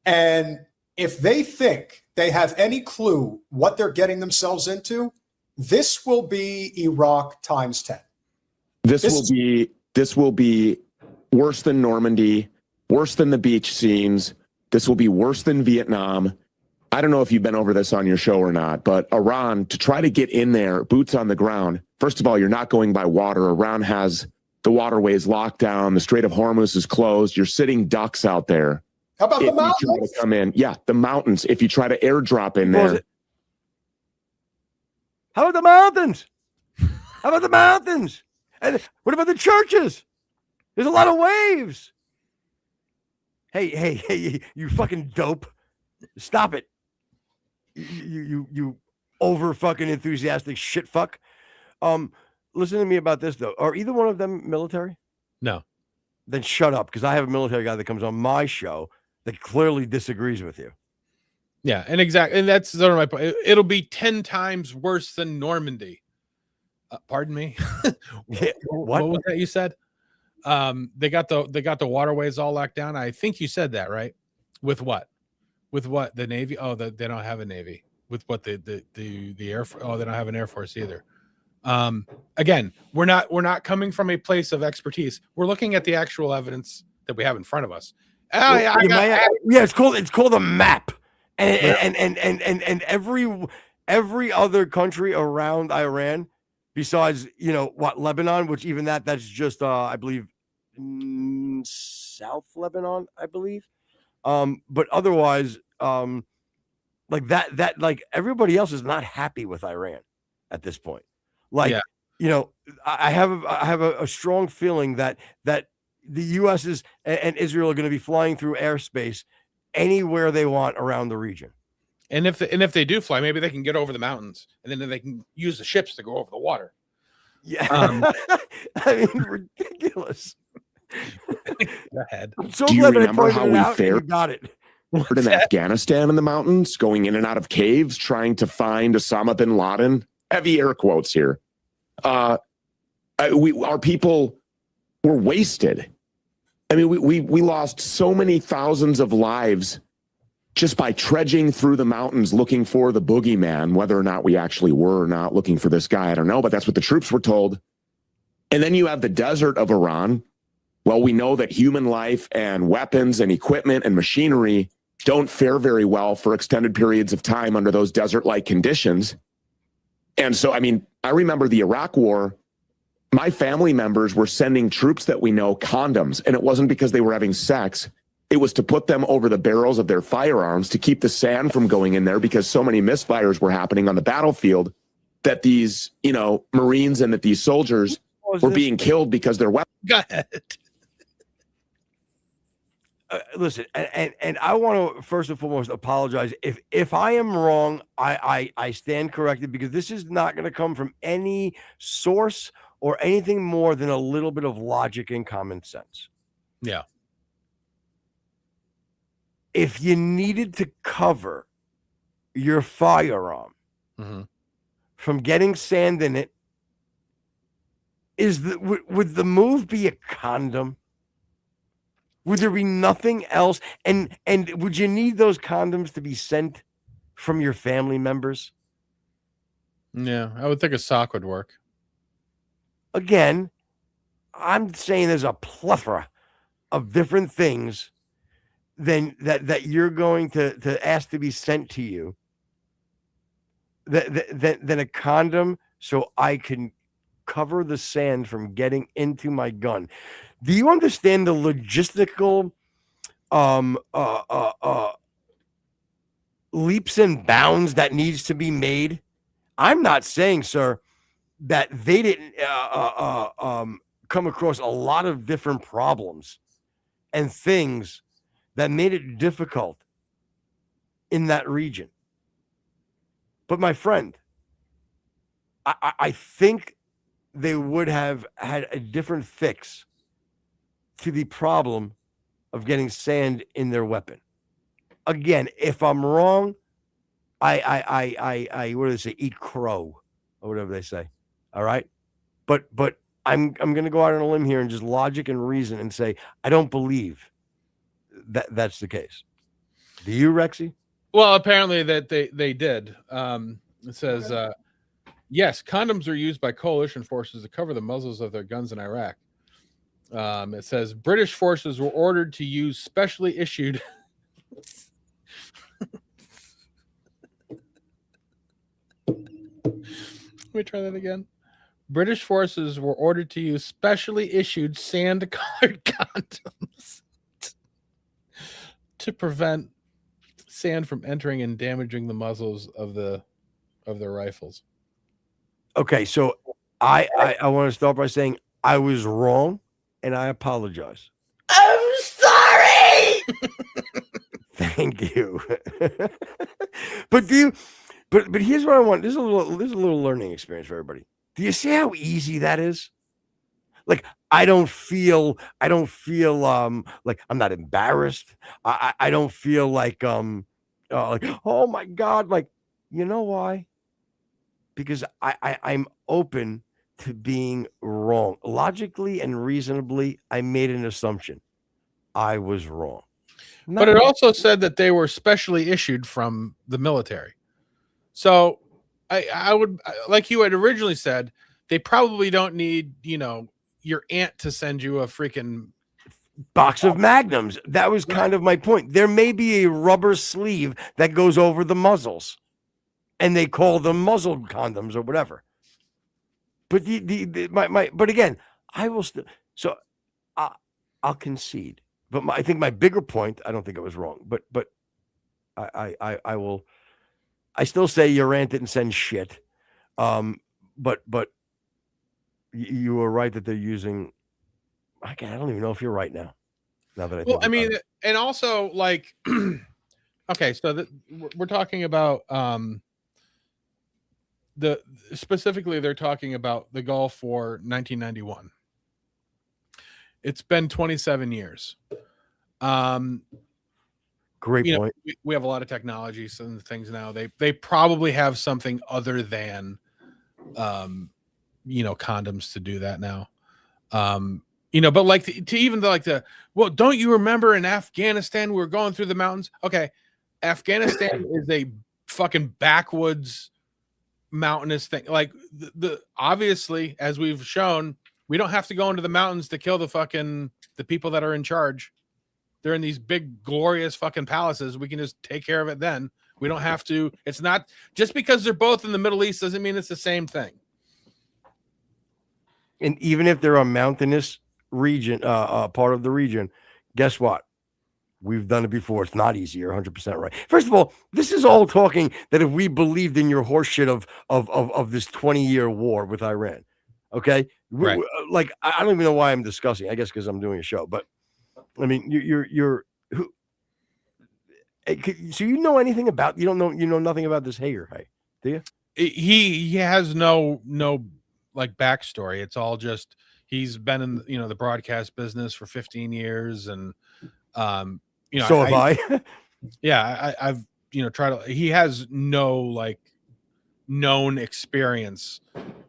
And if they think they have any clue what they're getting themselves into, this will be Iraq times 10. This will be worse than Normandy, worse than the beach scenes. This will be worse than Vietnam. I don't know if you've been over this on your show or not, but Iran, to try to get in there, boots on the ground, first of all, you're not going by water. Iran has the waterways locked down. The Strait of Hormuz is closed. You're sitting ducks out there. How about the mountains? Try to come in. Yeah, the mountains. If you try to airdrop in there. How about the mountains? How about the mountains? And what about the churches? There's a lot of waves. Hey, you fucking dope. Stop it. You over fucking enthusiastic shit fuck. Listen to me about this though. Are either one of them military? No. Then shut up, because I have a military guy that comes on my show that clearly disagrees with you. Yeah, and exactly, and that's sort of my point. It'll be 10 times worse than Normandy. Pardon me. What was that you said? They got the waterways all locked down. I think you said that, right? With what? With what? The Navy? Oh, they don't have a Navy. With what the Air Force? Oh, they don't have an Air Force either. Again, we're not coming from a place of expertise. We're looking at the actual evidence that we have in front of us. It's called a map. And every other country around Iran, besides Lebanon, which even that's just I believe South Lebanon, I believe. But otherwise, like that like everybody else is not happy with Iran at this point. Like, I have a strong feeling that the U.S. and Israel are going to be flying through airspace anywhere they want around the region. And if they do fly, maybe they can get over the mountains, and then they can use the ships to go over the water. Yeah, I mean, ridiculous. Go ahead. I'm so Do you glad that I remember pointed how it we out and you fared got it. in Afghanistan in the mountains, going in and out of caves, trying to find Osama bin Laden? Heavy air quotes here. Our people were wasted. I mean, we lost so many thousands of lives just by trudging through the mountains looking for the boogeyman. Whether or not we actually were or not looking for this guy, I don't know, but that's what the troops were told. And then you have the desert of Iran. Well, we know that human life and weapons and equipment and machinery don't fare very well for extended periods of time under those desert-like conditions. And so, I mean, I remember the Iraq War. My family members were sending troops that we know condoms, and it wasn't because they were having sex. It was to put them over the barrels of their firearms to keep the sand from going in there, because so many misfires were happening on the battlefield that these, Marines and that these soldiers were being killed because their weapons. Go ahead. Listen, and I want to first and foremost apologize if I am wrong. I stand corrected, because this is not going to come from any source or anything more than a little bit of logic and common sense. Yeah. If you needed to cover your firearm from getting sand in it, would the move be a condom? Would there be nothing else? And would you need those condoms to be sent from your family members? Yeah, I would think a sock would work. Again, I'm saying there's a plethora of different things than that you're going to ask to be sent to you than a condom, so I can cover the sand from getting into my gun. Do you understand the logistical leaps and bounds that needs to be made? I'm not saying, sir, that they didn't come across a lot of different problems and things that made it difficult in that region. But my friend, I think they would have had a different fix to the problem of getting sand in their weapon. Again, if I'm wrong, I what do they say? Eat crow or whatever they say. All right, but I'm going to go out on a limb here and just logic and reason and say I don't believe that that's the case. Do you, Rexy? Well, apparently that they did. It says, yes, condoms are used by coalition forces to cover the muzzles of their guns in Iraq. It says British forces were ordered to use specially issued. Let me try that again. British forces were ordered to use specially issued sand-colored condoms to prevent sand from entering and damaging the muzzles of their rifles. Okay, so I want to start by saying I was wrong and I apologize. I'm sorry. Thank you. But here's what I want. This is a little learning experience for everybody. Do you see how easy that is? Like I don't feel like I'm not embarrassed. I don't feel like oh my God, like you know why? Because I'm open to being wrong. Logically and reasonably, I made an assumption. I was wrong. But it also said that they were specially issued from the military. So I would, like you had originally said, they probably don't need, your aunt to send you a freaking box of Magnums. That was kind of my point. There may be a rubber sleeve that goes over the muzzles, and they call them muzzle condoms or whatever. But but again, I will still. So I'll concede. But I think my bigger point, I don't think I was wrong. But I will. I still say your aunt didn't send shit. But you were right that they're using. I don't even know if you're right now. Now that I think I mean, and also like, okay, so we're talking about specifically they're talking about the Gulf War 1991. It's been 27 years. Great point. We have a lot of technologies and things now. They probably have something other than condoms to do that now. But like well, don't you remember in Afghanistan we were going through the mountains? Okay, Afghanistan is a fucking backwoods mountainous thing. Like the obviously, as we've shown, we don't have to go into the mountains to kill the people that are in charge. They're in these big glorious fucking palaces. We can just take care of it then. We don't have to. It's not just because they're both in the Middle East doesn't mean it's the same thing. And even if they're a mountainous region, part of the region, guess what? We've done it before. It's not easy. You're 100% right. First of all, this is all talking that if we believed in your horseshit of this 20-year war with Iran, okay? Right. Like I don't even know why I'm discussing. I guess because I'm doing a show. But I mean, you're who? So you know anything about? You know nothing about this Hager, hey? Do you? He has no like backstory. It's all just he's been in the broadcast business for 15 years and so have I. Yeah, I've tried to. He has no known experience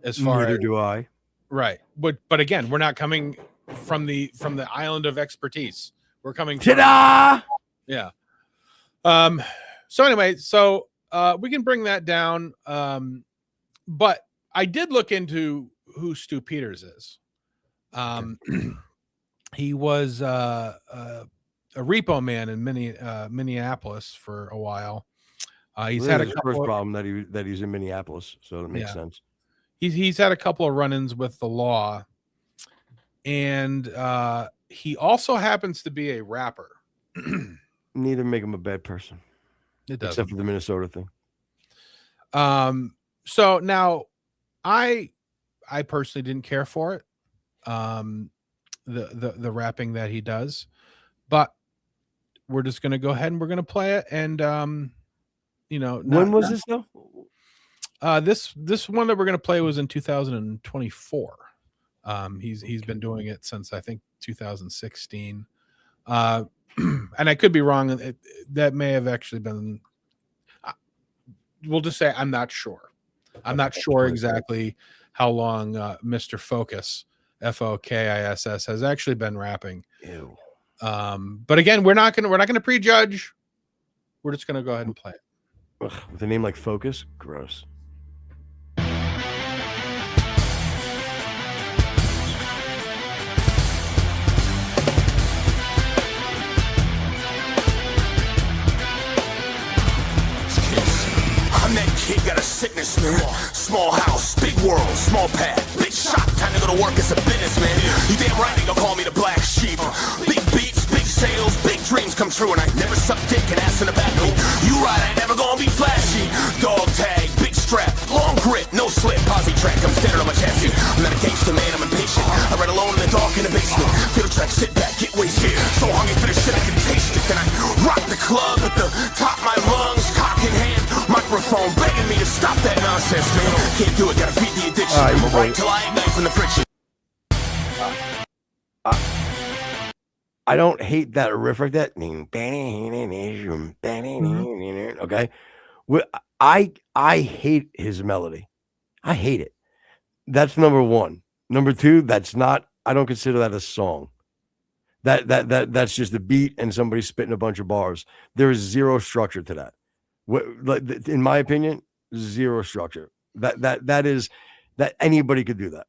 as far Neither as do I. right. But again, we're not coming from the island of expertise. We're coming from Ta-da! yeah. So anyway, we can bring that down. But I did look into who Stu Peters is. He was a repo man in Minneapolis for a while. He's had a First couple. problem that he's in Minneapolis, so that makes sense. He's had a couple of run-ins with the law, and he also happens to be a rapper. Neither make him a bad person, except for the Minnesota thing. So now, I personally didn't care for it. The rapping that he does, but we're just going to go ahead and we're going to play it. And when was this though? This one that we're going to play was in 2024. He's been doing it since I think 2016. And I could be wrong. That may have actually been. We'll just say I'm not sure. I'm not sure exactly how long Mr. Focus, Fokiss, has actually been rapping. Ew. But again, we're not gonna prejudge. We're just gonna go ahead and play it. Ugh, with a name like Focus, gross. I'm that kid, got a sickness, man. Small house, big world, small pad, big shop. Time to go to work as a businessman. You damn right they gon' call me the black sheep. Big beats, big sales, big dreams come true, and I never suck dick and ass in the back. You right, I ain't never gonna be flashy. Dog tag, big strap, long grip, no slip, posse track. I'm standing on my chassis. I'm not a gangster, man, I'm impatient. I ride alone in the dark in the basement. Feel the track, sit back, get wasted. So hungry for the shit I can taste it. Then I rock the club at the top of my lungs, cock in hand, microphone begging me to stop that nonsense, man. Can't do it, gotta feed the addiction. I'm right till I ignite from the friction. I don't hate that riff like that. Okay, I hate his melody. I hate it. That's number one. Number two, that's not. I don't consider that a song. That's just a beat and somebody spitting a bunch of bars. There is zero structure to that. In my opinion, zero structure. That is that anybody could do that.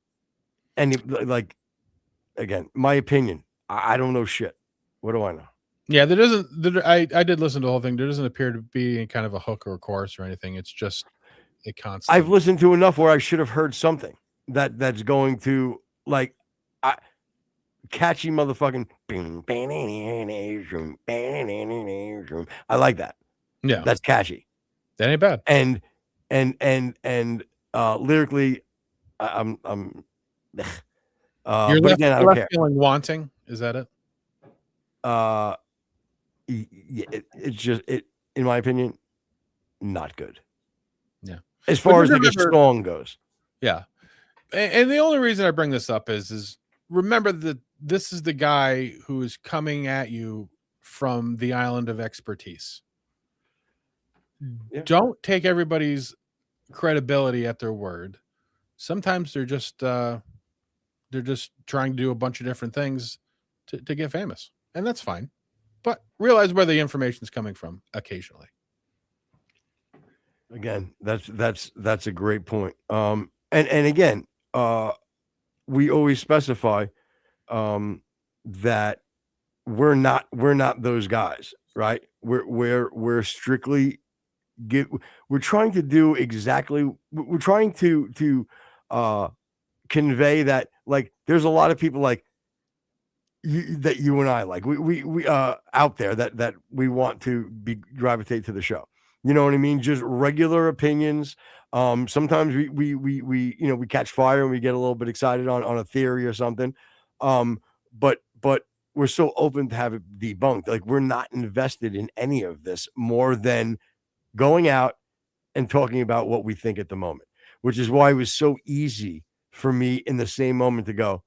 Again, my opinion. I don't know shit. What do I know? Yeah, I did listen to the whole thing. There doesn't appear to be kind of a hook or a chorus or anything. It's just a constant. I've listened to enough where I should have heard something that's going to catchy motherfucking. I like that. Yeah, that's catchy. That ain't bad. And lyrically, I'm. You're but again, I don't care. feeling wanting. Is that it? Yeah, it's just in my opinion, not good. Yeah, as far as like a song goes. Yeah, and the only reason I bring this up is remember that this is the guy who is coming at you from the island of expertise. Yeah. Don't take everybody's credibility at their word. Sometimes they're just trying to do a bunch of different things to get famous, and that's fine. But realize where the information is coming from occasionally. Again, that's a great point. And again, we always specify that we're not those guys, right? We're strictly we're trying to do exactly. We're trying to convey that, like, there's a lot of people like that you and I like. We out there that we want to gravitate to the show. You know what I mean? Just regular opinions. Sometimes we catch fire and we get a little bit excited on a theory or something. But we're so open to have it debunked. Like, we're not invested in any of this more than going out and talking about what we think at the moment, which is why it was so easy for me in the same moment to go,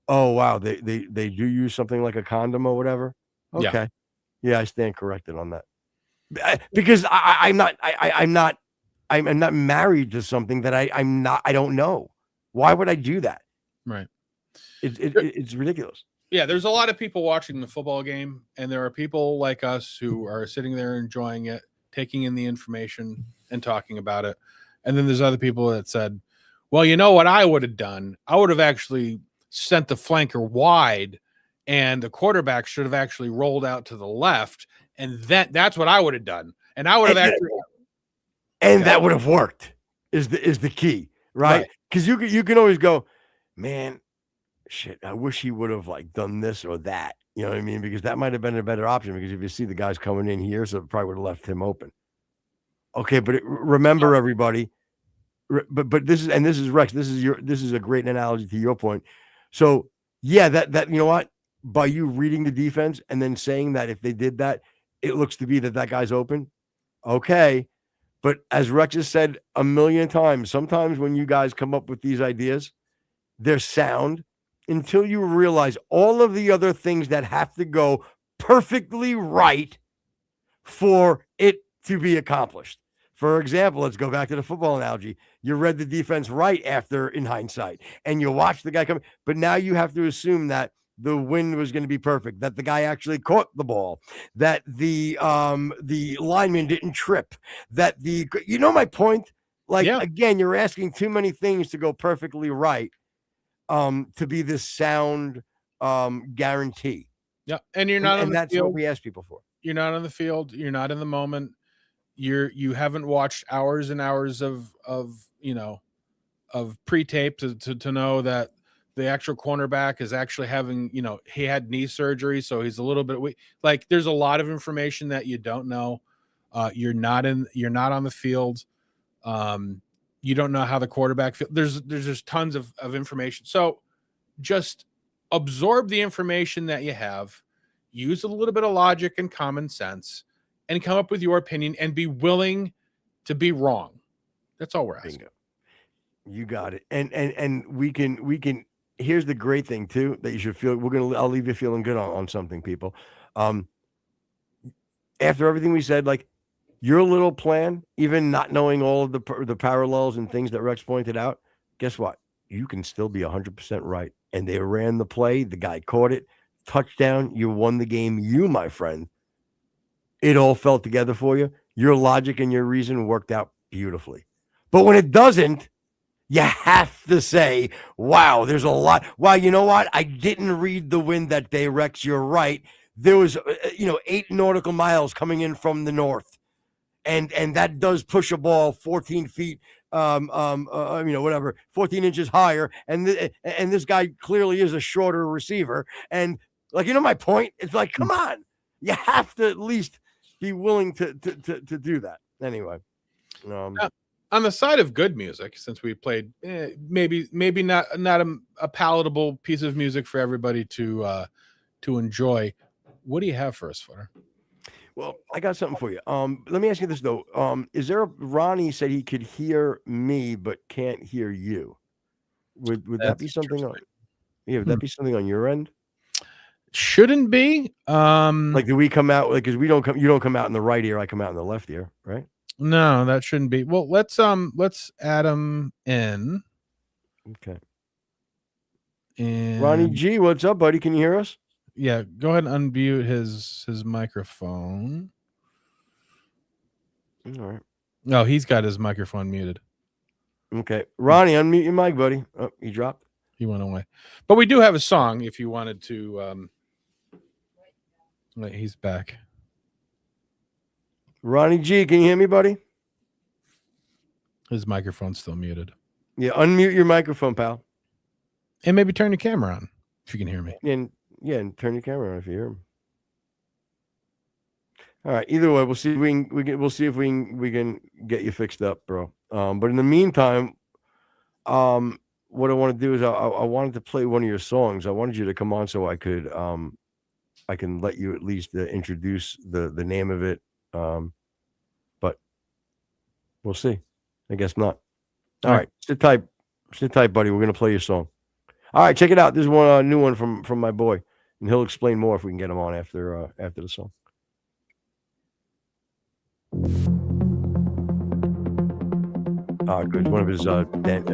oh wow, they do use something like a condom or whatever. Okay, yeah, I stand corrected on that. Because I I'm not married to something that I don't know. Why would I do that? Right. It's ridiculous. Yeah, there's a lot of people watching the football game, and there are people like us who are sitting there enjoying it, taking in the information and talking about it. And then there's other people that said, well, you know what I would have done? I would have actually sent the flanker wide, and the quarterback should have actually rolled out to the left. And that's what I would have done. And I would have that would have worked is the key, right? Because you can always go, man, shit, I wish he would have like done this or that. You know what I mean? Because that might have been a better option, because if you see the guys coming in here, so it probably would have left him open. Okay, but remember, everybody, but this is Rex. This is a great analogy to your point. So yeah, that you know what, by you reading the defense and then saying that if they did that, it looks to be that guy's open. Okay, but as Rex has said a million times, sometimes when you guys come up with these ideas, they're sound until you realize all of the other things that have to go perfectly right for it to be accomplished. For example, let's go back to the football analogy. You read the defense right after, in hindsight, and you watch the guy come, but now you have to assume that the wind was going to be perfect, that the guy actually caught the ball, that the lineman didn't trip, that you know my point? Like, again, you're asking too many things to go perfectly right to be this sound guarantee. Yeah, and you're not on the that's field. what we ask people for. You're not on the field. You're not in the moment. You haven't watched hours and hours of pre-tape to know that the actual cornerback is actually having, he had knee surgery, so he's a little bit weak. Like, there's a lot of information that you don't know. You're not on the field. You don't know how the quarterback feels. There's just tons of information. So just absorb the information that you have, use a little bit of logic and common sense, and come up with your opinion and be willing to be wrong. That's all we're asking. Bingo. You got it. And we can, here's the great thing too, that you should feel, I'll leave you feeling good on something, people. After everything we said, like, your little plan, even not knowing all of the parallels and things that Rex pointed out, guess what? You can still be 100% right. And they ran the play. The guy caught it. Touchdown. You won the game. You, my friend. It all fell together for you. Your logic and your reason worked out beautifully. But when it doesn't, you have to say, wow, there's a lot. Wow, you know what? I didn't read the wind that day, Rex. You're right. There was, 8 nautical miles coming in from the north. And that does push a ball 14 feet, 14 inches higher. And this guy clearly is a shorter receiver. And my point, it's like, come on, you have to at least be willing to do that. Anyway, on the side of good music, since we played maybe not a palatable piece of music for everybody to enjoy, what do you have for us, Footer? Well, I got something for you. Let me ask you this though. Is there Ronnie said he could hear me but can't hear you? Would that be something on? Yeah, would that be something on your end? Shouldn't be. Like, do we come out? Like, because you don't come out in the right ear. I come out in the left ear, right? No, that shouldn't be. Well, let's add him in. Okay. And Ronnie G, what's up, buddy? Can you hear us? Yeah, go ahead and unmute his microphone. All right. No, he's got his microphone muted. Okay. Ronnie, unmute your mic, buddy. Oh, he dropped. He went away. But we do have a song if you wanted to. Wait, he's back. Ronnie G, can you hear me, buddy? His microphone's still muted. Yeah, unmute your microphone, pal. And maybe turn your camera on if you can hear me. And turn your camera on if you hear him. All right. Either way, we'll see if we can get you fixed up, bro. But in the meantime, what I want to do is I wanted to play one of your songs. I wanted you to come on so I could I can let you at least introduce the name of it. But we'll see. I guess not. All right. Sit tight, buddy. We're gonna play your song. All right, check it out. This is one new one from my boy, and he'll explain more if we can get him on after the song. Oh, good. One of his dance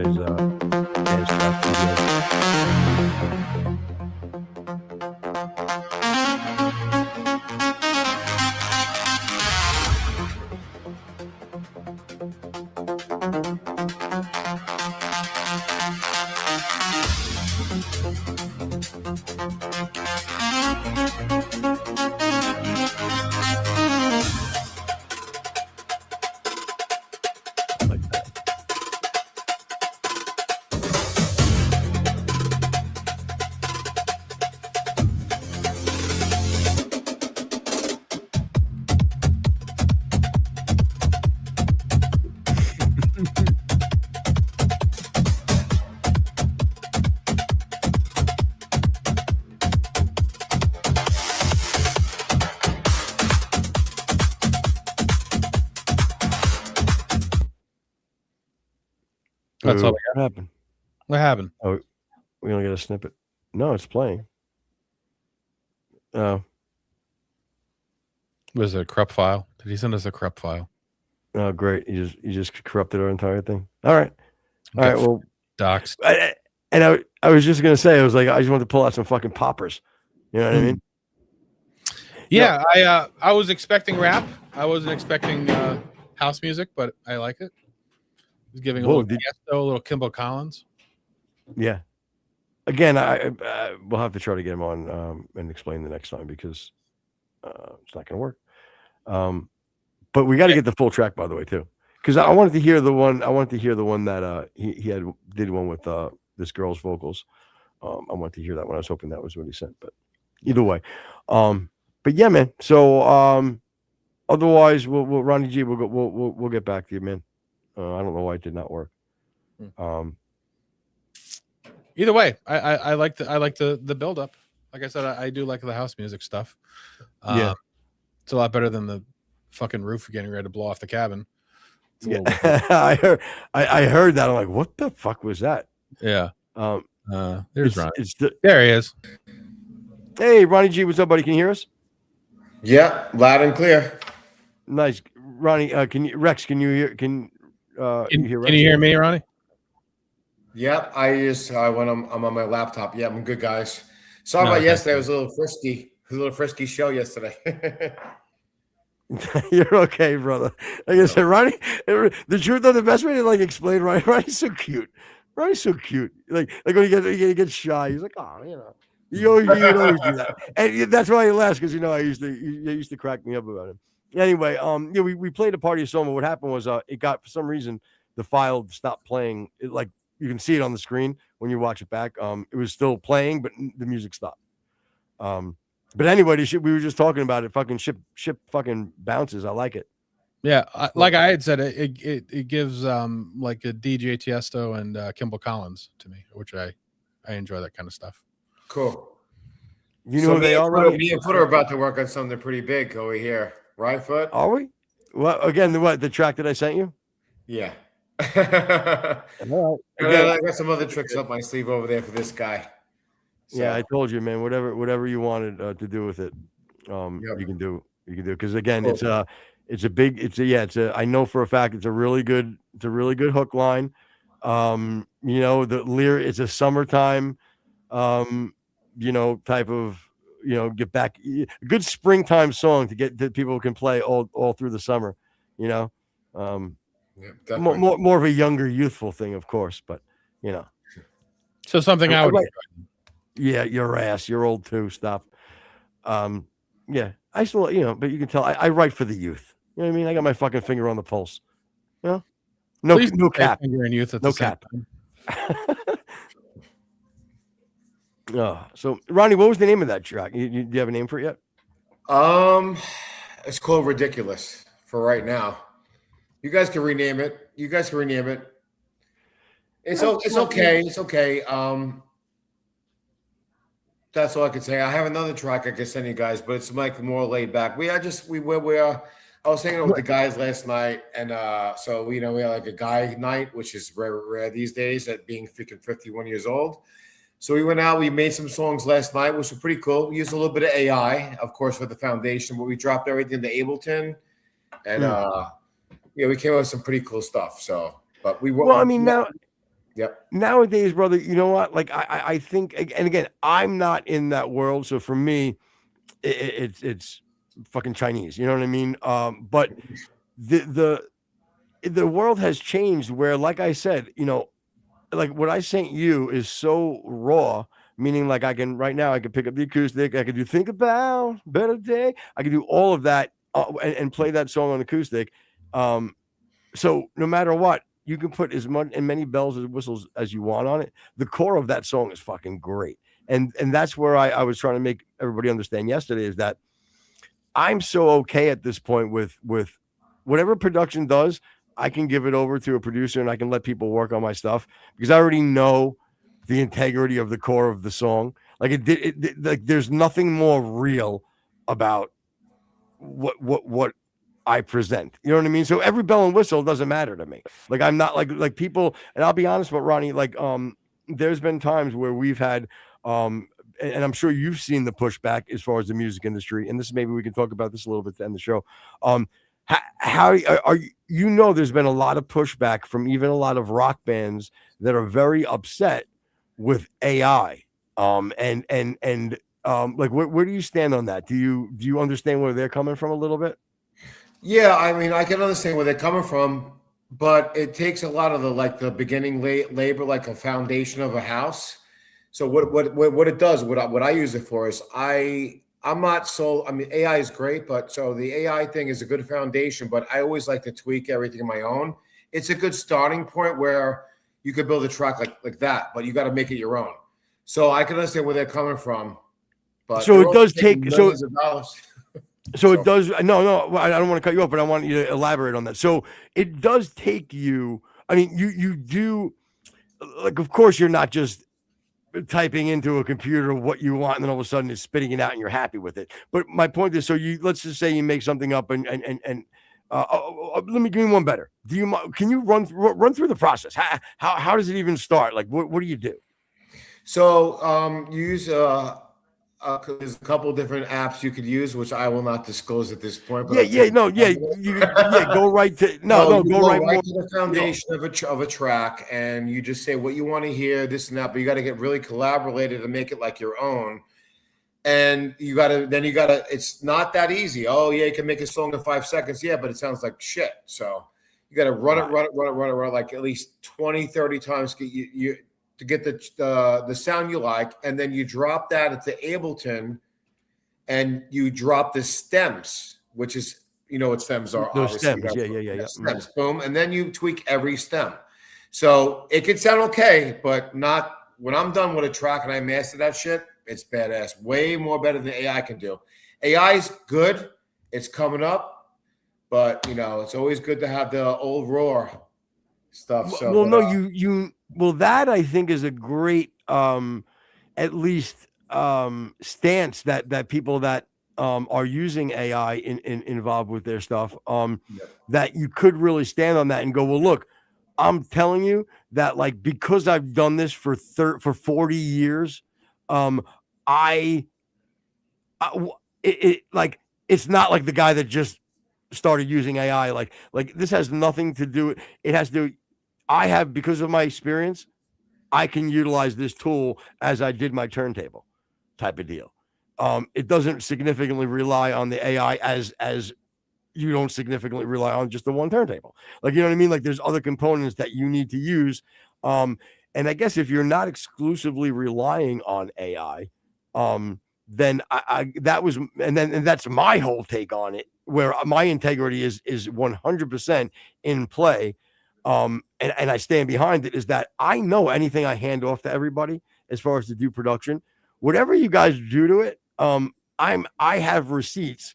That's all we What happened? What happened? Oh, we only got a snippet. No, it's playing. Oh. Was it a corrupt file? Did he send us a corrupt file? Oh, great. You just corrupted our entire thing. All right. All right. Well, doxed. I was just going to say, I was like, I just wanted to pull out some fucking poppers. You know what I mean? Yeah. I was expecting rap. I wasn't expecting house music, but I like it. He's giving a little Tiesto, a little Kimball Collins. Yeah. Again, we'll have to try to get him on and explain the next time because it's not going to work. But we got to get the full track, by the way, too, because I wanted to hear the one. I wanted to hear the one that he did one with this girl's vocals. I wanted to hear that one. I was hoping that was what he sent, but either way. But yeah, man. So otherwise, we'll Ronnie G. We'll get back to you, man. I don't know why it did not work. Either way, I like the build up. Like I said, I do like the house music stuff. Yeah, it's a lot better than the fucking roof getting ready to blow off the cabin. Yeah. I heard that. I'm like, what the fuck was that? Yeah. There's Ronnie. There he is. Hey, Ronnie G, what's up, buddy? Can you hear us? Yeah, loud and clear. Nice, Ronnie. Can you, Rex? Can you hear? Can you hear? Can you hear me, Ronnie? Yep, when I'm on my laptop. Yeah, I'm good, guys. Sorry about yesterday. It was a little frisky. It was a little frisky show yesterday. You're okay, brother. Like I said, Ronnie. The truth of the best way to like explain Ronnie. Ronnie's so cute. Ronnie's so cute. Like when he gets shy, he's like, oh, you know. You always do that, and that's why he laughs because you used to crack me up about him. Anyway, yeah, we played a party song, but what happened was it got, for some reason, the file stopped playing. It, like you can see it on the screen when you watch it back. It was still playing, but the music stopped. But anyway, we were just talking about it. Fucking ship fucking bounces. I like it. Yeah, like I had said, it gives like a DJ Tiesto and Kimball Collins to me, which I enjoy that kind of stuff. Cool. You know who they are, right? Me and Foot are about to work on something pretty big over here, right, Foot? Are we? Well, again, the track that I sent you? Yeah. All right. I got some other tricks up my sleeve over there for this guy. So. Yeah, I told you, man. Whatever you wanted to do with it, you can do. You can do because again, cool. I know for a fact it's a really good hook line. You know, the lyric. It's a summertime. Type of, get back a good springtime song to get that people can play all through the summer, more of a younger, youthful thing, of course, but so something I would yeah, your ass, you're old too, stop. Yeah, I still, but you can tell I write for the youth. You know what I mean? I got my fucking finger on the pulse. No cap. Finger in youth at no the same cap. time. Oh, so Ronnie, what was the name of that track? Do you have a name for it yet? It's called Ridiculous for right now. You guys can rename it. It's okay. It's okay. That's all I can say. I have another track I can send you guys, but it's like more laid back. I was hanging out with the guys last night, and so we had like a guy night, which is rare these days at being freaking 51 years old. So we went out, we made some songs last night, which were pretty cool. We used a little bit of AI, of course, for the foundation, but we dropped everything to Ableton. And we came up with some pretty cool stuff. So But well, I mean, yep. nowadays, brother, you know what? Like, I think, and again, I'm not in that world, so for me, it's fucking Chinese. You know what I mean? But the world has changed where, like I said, you know, like what I sent you is so raw, meaning like I can right now I can pick up the acoustic, I can do think about better day, I can do all of that and play that song on acoustic. So no matter what, you can put as many bells and whistles as you want on it. The core of that song is fucking great. And that's where I was trying to make everybody understand yesterday is that I'm so okay at this point with whatever production does. I can give it over to a producer and I can let people work on my stuff because I already know the integrity of the core of the song. Like like there's nothing more real about what I present. You know what I mean? So every bell and whistle doesn't matter to me. Like I'm not like people, and I'll be honest with Ronnie, like there's been times where we've had and I'm sure you've seen the pushback as far as the music industry, and this maybe we can talk about this a little bit to end the show. How are you know there's been a lot of pushback from even a lot of rock bands that are very upset with AI. And like where do you stand on that? Do you understand where they're coming from a little bit? Yeah, I mean, I can understand where they're coming from, but it takes a lot of the beginning labor, like a foundation of a house. So what it does, what I use it for is I'm not so, I mean, AI is great, but so the AI thing is a good foundation, but I always like to tweak everything on my own. It's a good starting point where you could build a track like that, but you got to make it your own. So I can understand where they're coming from, but so it does take millions of dollars. So it does. No, I don't want to cut you off, but I want you to elaborate on that. So it does take you. I mean, you do. Like, of course, you're not just typing into a computer what you want, and then all of a sudden it's spitting it out, and you're happy with it. But my point is, so let's just say you make something up, and let me give me one better. Can you run through the process? How does it even start? Like, what do you do? So you use there's a couple different apps you could use, which I will not disclose at this point. But go right to go right to the foundation of a track, and you just say what you want to hear, this and that. But you got to get really collaborated and make it like your own. And you got to. It's not that easy. Oh yeah, you can make a song in 5 seconds. Yeah, but it sounds like shit. So you got to run it like at least 20, 30 times. To get the sound you like, and then you drop that at the Ableton, and you drop the stems, which is what stems are. Those stems, yeah. Stems, boom, and then you tweak every stem. So it could sound okay, but not when I'm done with a track and I master that shit. It's badass, way more better than AI can do. AI is good; it's coming up, but it's always good to have the old raw stuff. So well, that I think is a great, at least stance that people that are using AI involved with their stuff, that you could really stand on that and go, well, look, I'm telling you that like because I've done this for 40 years, it's not like the guy that just started using AI. Like this has nothing to do. It has to. I have, because of my experience, I can utilize this tool as I did my turntable type of deal. It doesn't significantly rely on the AI as you don't significantly rely on just the one turntable. Like, you know what I mean? Like there's other components that you need to use. And I guess if you're not exclusively relying on AI, then that's my whole take on it, where my integrity is 100% in play. And I stand behind it, is that I know anything I hand off to everybody as far as to do production, whatever you guys do to it, I have receipts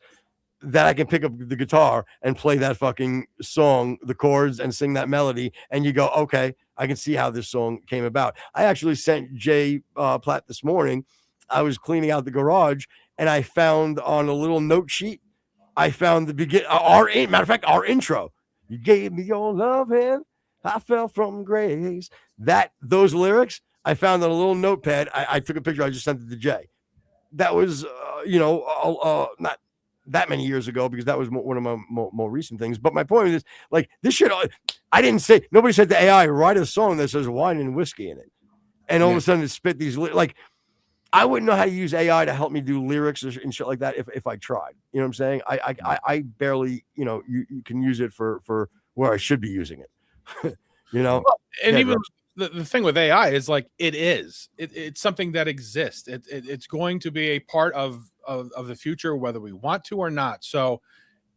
that I can pick up the guitar and play that fucking song, the chords, and sing that melody. And you go, okay, I can see how this song came about. I actually sent Jay Platt this morning. I was cleaning out the garage and I found on a little note sheet, I found matter of fact, our intro. You gave me your love and I fell from grace. Those lyrics I found on a little notepad. I took a picture. I just sent it to Jay. That was, not that many years ago because that was one of my more recent things. But my point is, like, this shit, I didn't say, nobody said to AI, write a song that says wine and whiskey in it. And all of a sudden it spit these, like, I wouldn't know how to use AI to help me do lyrics and shit like that if I tried. You know what I'm saying? I barely, you can use it for where I should be using it. Well, and even the thing with AI is like it's something that exists. It's going to be a part of the future, whether we want to or not. So,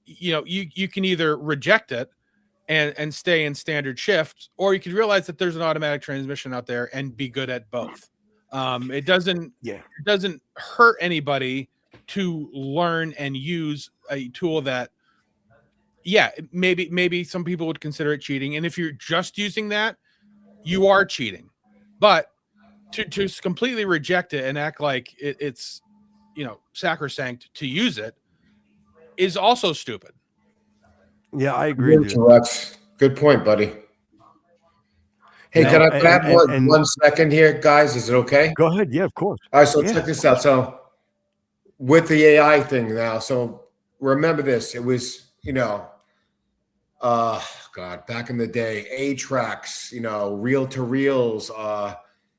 you can either reject it and stay in standard shift, or you can realize that there's an automatic transmission out there and be good at both. It doesn't hurt anybody to learn and use a tool that, maybe some people would consider it cheating. And if you're just using that, you are cheating. But to completely reject it and act like it's sacrosanct to use it is also stupid. Yeah, I agree. Good point, buddy. Hey, can I have 1 second here, guys? Is it okay? Go ahead. Yeah, of course. All right, so check this out. So with the AI thing now, so remember this. It was, back in the day, A-tracks, reel-to-reels,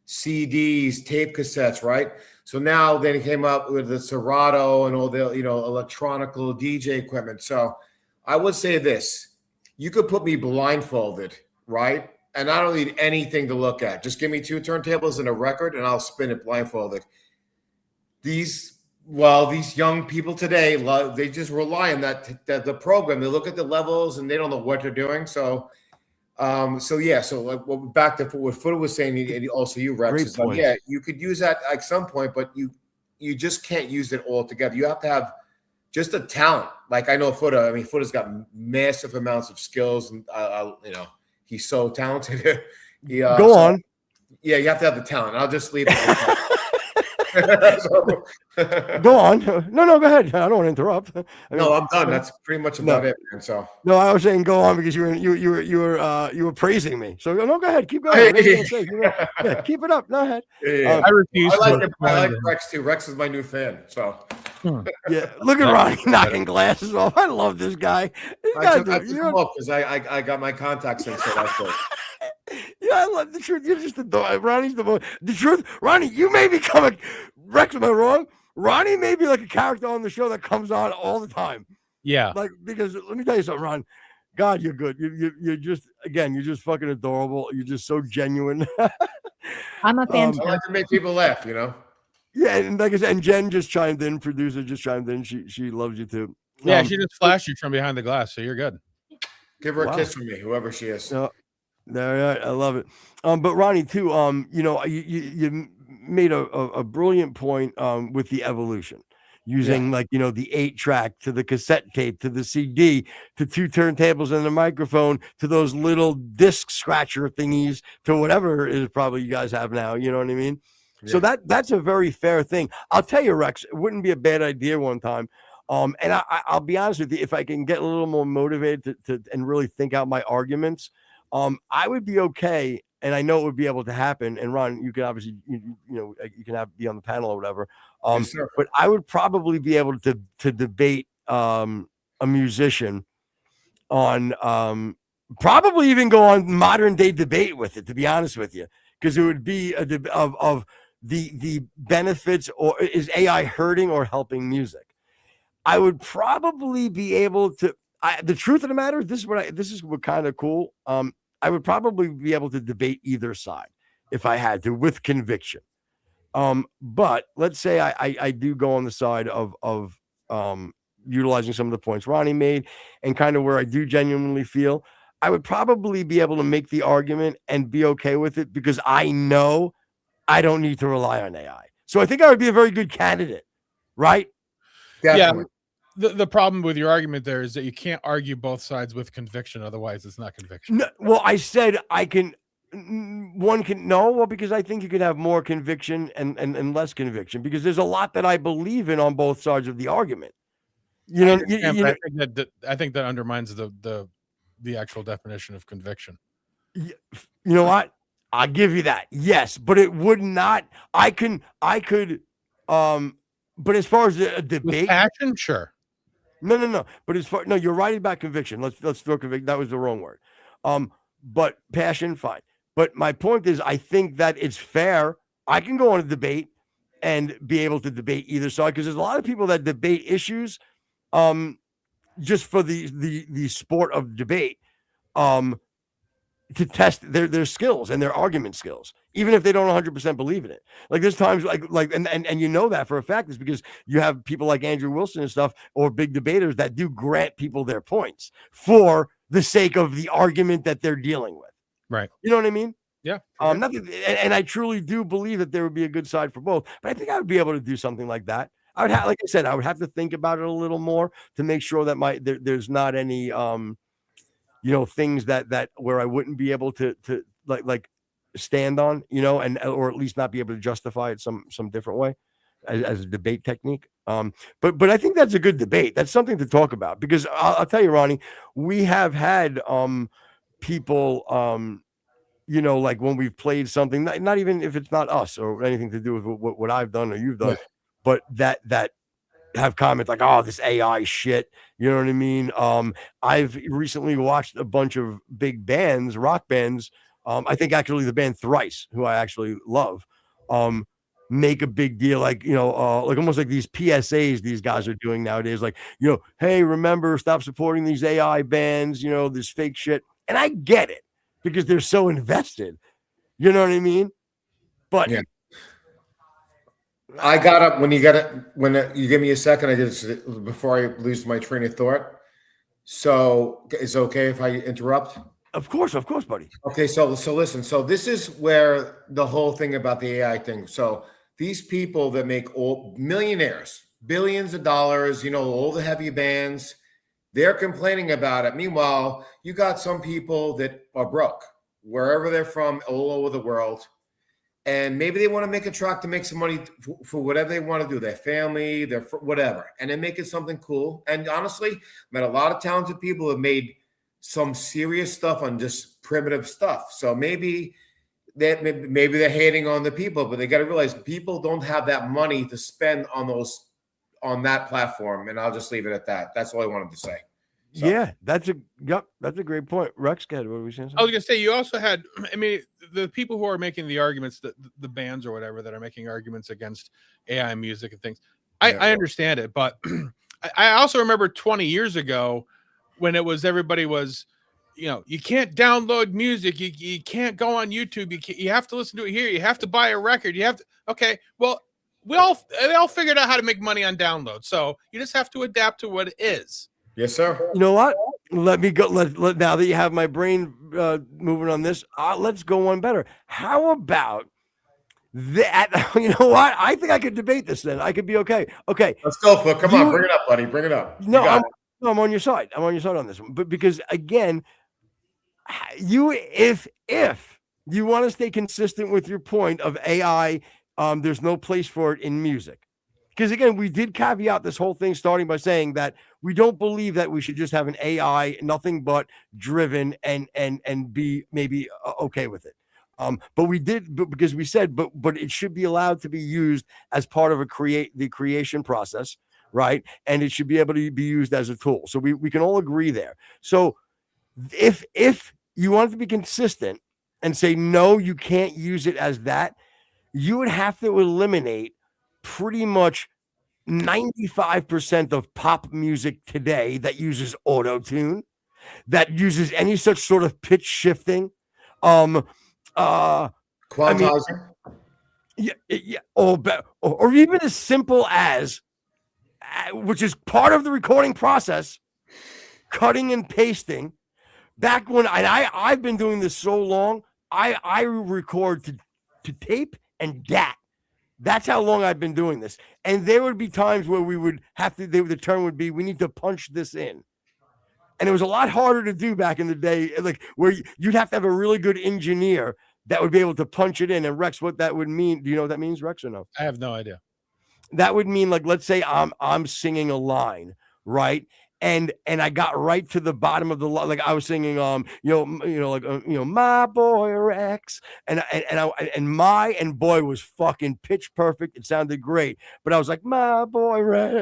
CDs, tape cassettes, right? So now then it came up with the Serato and all the, electronical DJ equipment. So I would say this. You could put me blindfolded, right? And I don't need anything to look at. Just give me 2 turntables and a record, and I'll spin it blindfolded. These young people today, they just rely on that the program. They look at the levels and they don't know what they're doing. So, like back to what Footer was saying, and also you, Rex, is like, you could use that at some point, but you just can't use it all together. You have to have just a talent. Like I know Footer. I mean, Footer's got massive amounts of skills, and he's so talented. Go on. Yeah, you have to have the talent. I'll just leave it. Go on. No, go ahead. I don't want to interrupt. I'm done. That's pretty much about it. And so no, I was saying go on because you were praising me. So no, go ahead. Keep going. Keep it up. Go ahead. Yeah. I refuse. I like Rex too. Rex is my new fan. So yeah, look at Ronnie knocking glasses off. I love this guy. I took him off because I got my contacts in. So that's it. Yeah, I love the truth. You're just Ronnie's the truth. Ronnie, you may become a Rex. Am I wrong? Ronnie may be like a character on the show that comes on all the time. Yeah. Like, because let me tell you something, Ron. God, you're good. You're just fucking adorable. You're just so genuine. I'm a fan. I like to make people laugh, Yeah, and like I said, and Jen just chimed in, producer just chimed in. She loves you too. Yeah, she just flashed you from behind the glass, so you're good. Give her a kiss from me, whoever she is. There, I love it. But Ronnie too, you made a brilliant point with the evolution, using the 8-track to the cassette tape to the CD to 2 turntables and a microphone to those little disc scratcher thingies to whatever it is probably you guys have now. You know what I mean? Yeah. So that's a very fair thing. I'll tell you, Rex, it wouldn't be a bad idea one time. And I'll be honest with you, if I can get a little more motivated to and really think out my arguments. I would be okay, and I know it would be able to happen. And Ron, you can obviously, you can be on the panel or whatever. Yes, but I would probably be able to debate a musician on probably even go on modern day debate with it. To be honest with you, because it would be a debate of the benefits, or is AI hurting or helping music? I would probably be able to. The truth of the matter is, this is what kind of cool. I would probably be able to debate either side if I had to with conviction. But let's say I do go on the side of utilizing some of the points Ronnie made, and kind of where I do genuinely feel I would probably be able to make the argument and be okay with it because I know I don't need to rely on AI. So I think I would be a very good candidate, right? Definitely. Yeah. The problem with your argument there is that you can't argue both sides with conviction. Otherwise, it's not conviction. No, well, I said I can. One can because I think you can have more conviction and less conviction because there's a lot that I believe in on both sides of the argument. I think that undermines the actual definition of conviction. You know what? I'll give you that. Yes, but it would not. I could. But as far as a debate, with passion, sure. No. But as far no, you're right about conviction. Let's throw conviction. That was the wrong word. But passion, fine. But my point is, I think that it's fair. I can go on a debate and be able to debate either side because there's a lot of people that debate issues, just for the sport of debate, to test their skills and their argument skills, even if they don't 100% believe in it. Like there's times and you know that for a fact is because you have people like Andrew Wilson and stuff or big debaters that do grant people their points for the sake of the argument that they're dealing with. Right. You know what I mean? Yeah. Nothing, and I truly do believe that there would be a good side for both, but I think I would be able to do something like that. I would have, like I said, I would have to think about it a little more to make sure that there's not any things that where I wouldn't be able to like stand on, and or at least not be able to justify it some different way as a debate technique. But I think that's a good debate. That's something to talk about because I'll tell you, Ronnie, we have had people like when we've played something, not even if it's not us or anything to do with what I've done or you've done, but that have comments like, oh, this AI shit. You know what I mean? I've recently watched a bunch of big bands, rock bands. I think actually the band Thrice, who I actually love, make a big deal, like almost like these PSAs these guys are doing nowadays, like, hey, remember, stop supporting these AI bands, this fake shit. And I get it because they're so invested. You know what I mean? But yeah. I got up when you give me a second. I did it before I lose my train of thought. So it's okay if I interrupt? Of course, buddy. Okay, so listen. So this is where the whole thing about the AI thing. So these people that make all millionaires, billions of dollars, all the heavy bands, they're complaining about it. Meanwhile, you got some people that are broke wherever they're from, all over the world. And maybe they want to make a track to make some money for whatever they want to do, their family, their whatever, and then make it something cool. And honestly, met a lot of talented people who have made some serious stuff on just primitive stuff. So maybe they're hating on the people, but they got to realize people don't have that money to spend on that platform. And I'll just leave it at that. That's all I wanted to say. So. Yeah, that's a great point. Rex, what were we saying? I was gonna say you also had, the people who are making the arguments, the bands or whatever that are making arguments against AI music and things. I understand it, but I also remember 20 years ago when everybody was, you can't download music, you can't go on YouTube, you have to listen to it here, you have to buy a record, okay, well, they all figured out how to make money on download, so you just have to adapt to what it is. Yes, sir. You know what? Let me go. Now that you have my brain moving on this, let's go one better. How about that? You know what? I think I could debate this. Then I could be okay. Okay, let's go for it. Come on, bring it up, buddy. Bring it up. No, I'm on your side. I'm on your side on this one. But because again, if you want to stay consistent with your point of AI, there's no place for it in music. Because again, we did caveat this whole thing starting by saying that we don't believe that we should just have an AI, nothing but driven and be maybe okay with it. But we did, because we said, but it should be allowed to be used as part of the creation process, right? And it should be able to be used as a tool. So we can all agree there. So if you want it to be consistent and say, no, you can't use it as that, you would have to eliminate pretty much 95% of pop music today that uses auto-tune, that uses any such sort of pitch shifting, quantizing, or even as simple as, which is part of the recording process, cutting and pasting. Back when I've been doing this so long, I record to tape and DAT. That's how long I've been doing this. And there would be times where we would have to, the term would be, we need to punch this in. And it was a lot harder to do back in the day, like where you'd have to have a really good engineer that would be able to punch it in. And Rex, what that would mean, do you know what that means, Rex, or no? I have no idea. That would mean, like, let's say I'm singing a line, right? And I got right to the bottom of the line, like I was singing, my boy Rex, and boy was fucking pitch perfect. It sounded great, but I was like, my boy Rex,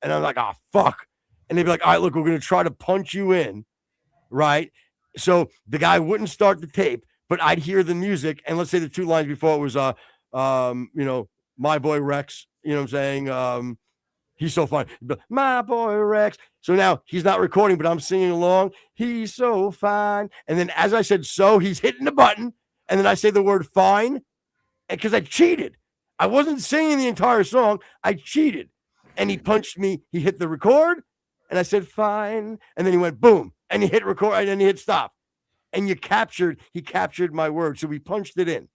and I'm like, oh fuck, and they'd be like, all right, look, we're going to try to punch you in, right? So the guy wouldn't start the tape, but I'd hear the music, and let's say the 2 lines before it was, my boy Rex, you know what I'm saying? He's so fine. My boy Rex. So now he's not recording, but I'm singing along. He's so fine. And then as I said, so he's hitting the button. And then I say the word fine because I cheated. I wasn't singing the entire song. I cheated. And he punched me. He hit the record. And I said, fine. And then he went boom. And he hit record. And then he hit stop. And he captured my word. So we punched it in.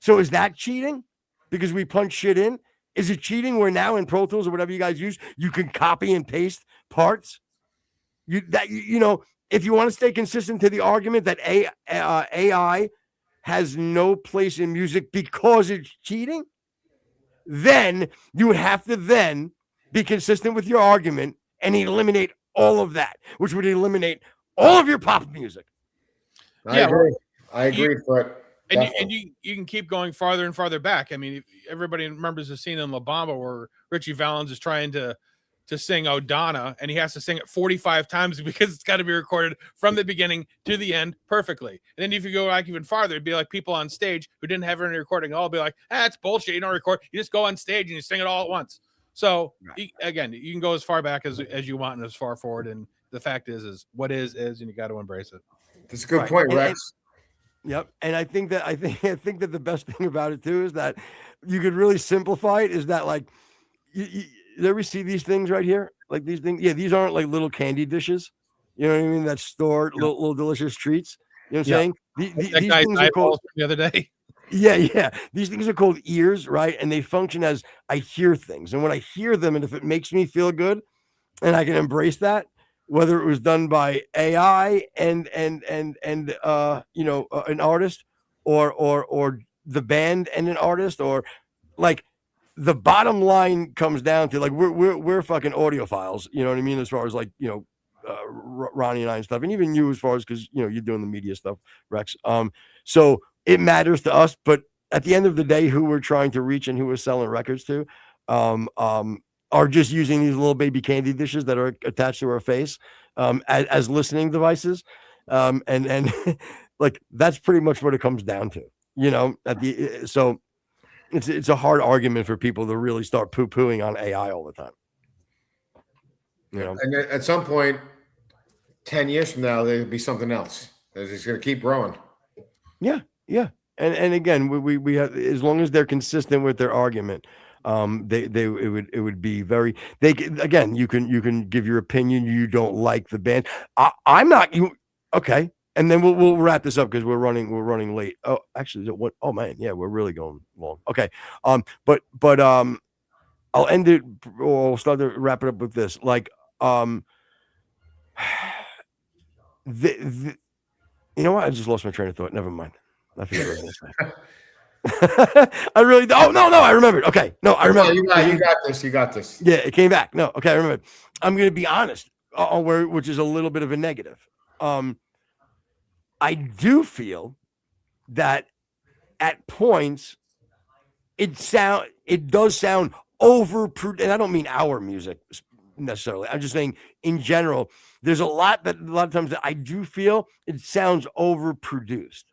So is that cheating? Because we punched shit in? Is it cheating where now in Pro Tools or whatever you guys use, you can copy and paste parts? If you want to stay consistent to the argument that AI has no place in music because it's cheating, then you would have to then be consistent with your argument and eliminate all of that, which would eliminate all of your pop music. I agree, but and you can keep going farther and farther back. I mean, everybody remembers the scene in La Bamba where Richie Valens is trying to sing O'Donna, and he has to sing it 45 times because it's got to be recorded from the beginning to the end perfectly. And then if you go back even farther, it'd be like people on stage who didn't have any recording. All be like, that's bullshit. You don't record. You just go on stage and you sing it all at once. So again, you can go as far back as you want and as far forward. And the fact is what is, and you got to embrace it. That's a good point, Rex. Yep. And I think that the best thing about it too is that you could really simplify it is that like you ever see these things right here? Like these things? Yeah, these aren't like little candy dishes. You know what I mean? That stored little delicious treats. You know what I'm saying? These things are called the other day. Yeah. These things are called ears, right? And they function as I hear things. And when I hear them, and if it makes me feel good and I can embrace that, whether it was done by AI and an artist or the band and an artist, or like the bottom line comes down to like we're fucking audiophiles, you know what I mean? As far as like, Ronnie and I and stuff, and even you as far as because you're doing the media stuff, Rex. So it matters to us, but at the end of the day, who we're trying to reach and who we're selling records to, are just using these little baby candy dishes that are attached to our face as listening devices. And like, that's pretty much what it comes down to, so it's a hard argument for people to really start poo-pooing on AI all the time. And at some point, 10 years from now, there'll be something else. It's just going to keep growing. Yeah. And again, we have, as long as they're consistent with their argument, it would be very, again, you can give your opinion. You don't like the band. I'm not you. Okay. And then we'll wrap this up because we're running late. Oh, actually, what? Oh man. Yeah. We're really going long. Okay. But I'll end it, or I'll start to wrap it up with this. Like, you know what? I just lost my train of thought. Never mind. I forget what I was going to say. I really don't. Oh, no, I remembered. Okay. No, I remember. You got this. Yeah, it came back. No, okay, I remember. I'm going to be honest, which is a little bit of a negative. I do feel that at points it does sound overproduced, and I don't mean our music necessarily. I'm just saying in general, there's a lot of times that I do feel it sounds overproduced.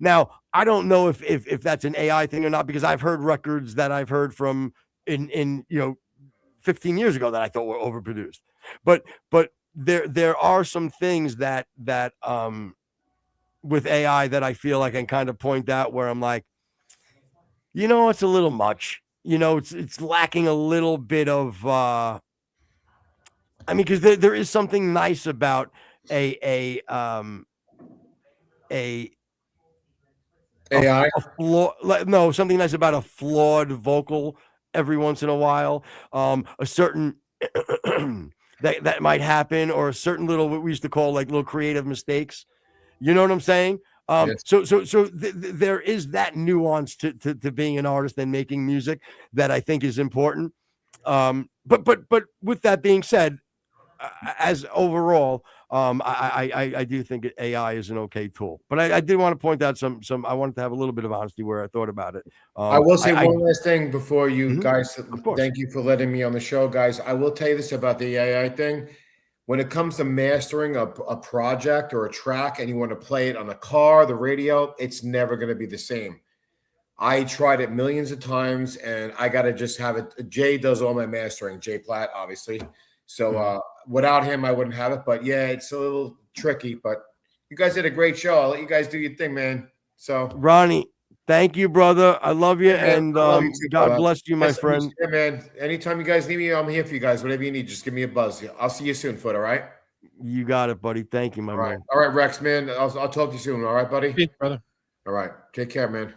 Now, I don't know if that's an AI thing or not, because I've heard records that I've heard from in 15 years ago that I thought were overproduced. But there are some things that with AI that I feel I can kind of point out where I'm like, it's a little much. It's lacking a little bit of because there is something nice about a AI? Something nice about a flawed vocal every once in a while. A certain that might happen, or a certain little, what we used to call like little creative mistakes. You know what I'm saying? Yes. So there is that nuance to being an artist and making music that I think is important. But with that being said, as overall, I do think AI is an okay tool, but I did want to point out some. I wanted to have a little bit of honesty where I thought about it. I will say one last thing before you guys. Of course. Thank you for letting me on the show, guys. I will tell you this about the AI thing. when it comes to mastering a project or a track and you want to play it on the car, the radio, it's never going to be the same. I tried it millions of times, and I got to just have it. Jay does all my mastering, Jay Platt, obviously. So without him, I wouldn't have it. But yeah, it's a little tricky. But you guys did a great show. I'll let you guys do your thing, man. So Ronnie, thank you, brother. I love you, man, and I love you too, God brother. bless you, my Yes, friend. yeah, man. Anytime you guys need me, I'm here for you guys. Whatever you need, just give me a buzz. I'll see you soon, Foot. All right. You got it, buddy. Thank you, my All right. man. All right, Rex, man. I'll talk to you soon. All right, buddy. Peace, brother. All right. Take care, man.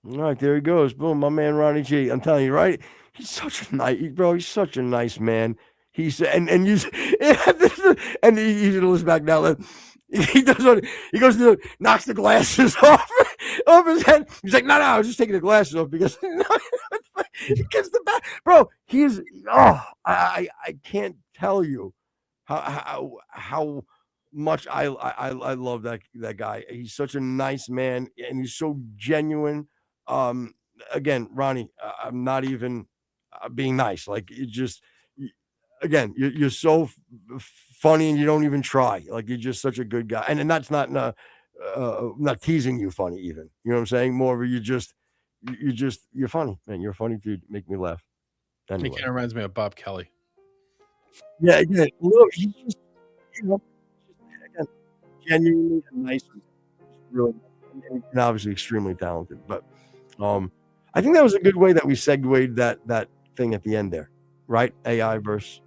All right, there he goes. Boom, my man Ronnie G. I'm telling you, right? He's such a nice, bro. He's such a nice man. He's and you and he's gonna listen back now. He does what he goes to knocks the glasses off his head. He's like, no, I was just taking the glasses off because he gets the back, bro. He's I can't tell you how much I love that guy. He's such a nice man, and he's so genuine. Again, Ronnie, I'm not even being nice. Like, you just, again, you're so funny, and you don't even try. Like, you're just such a good guy, and that's not not teasing you funny, even. You know what I'm saying? More of you're funny, man. You're funny dude. Make me laugh. Anyway. He kind of reminds me of Bob Kelly. Yeah, again, look, he's just, again, genuinely nice, really, and obviously extremely talented. But I think that was a good way that we segued that thing at the end there, right? AI versus.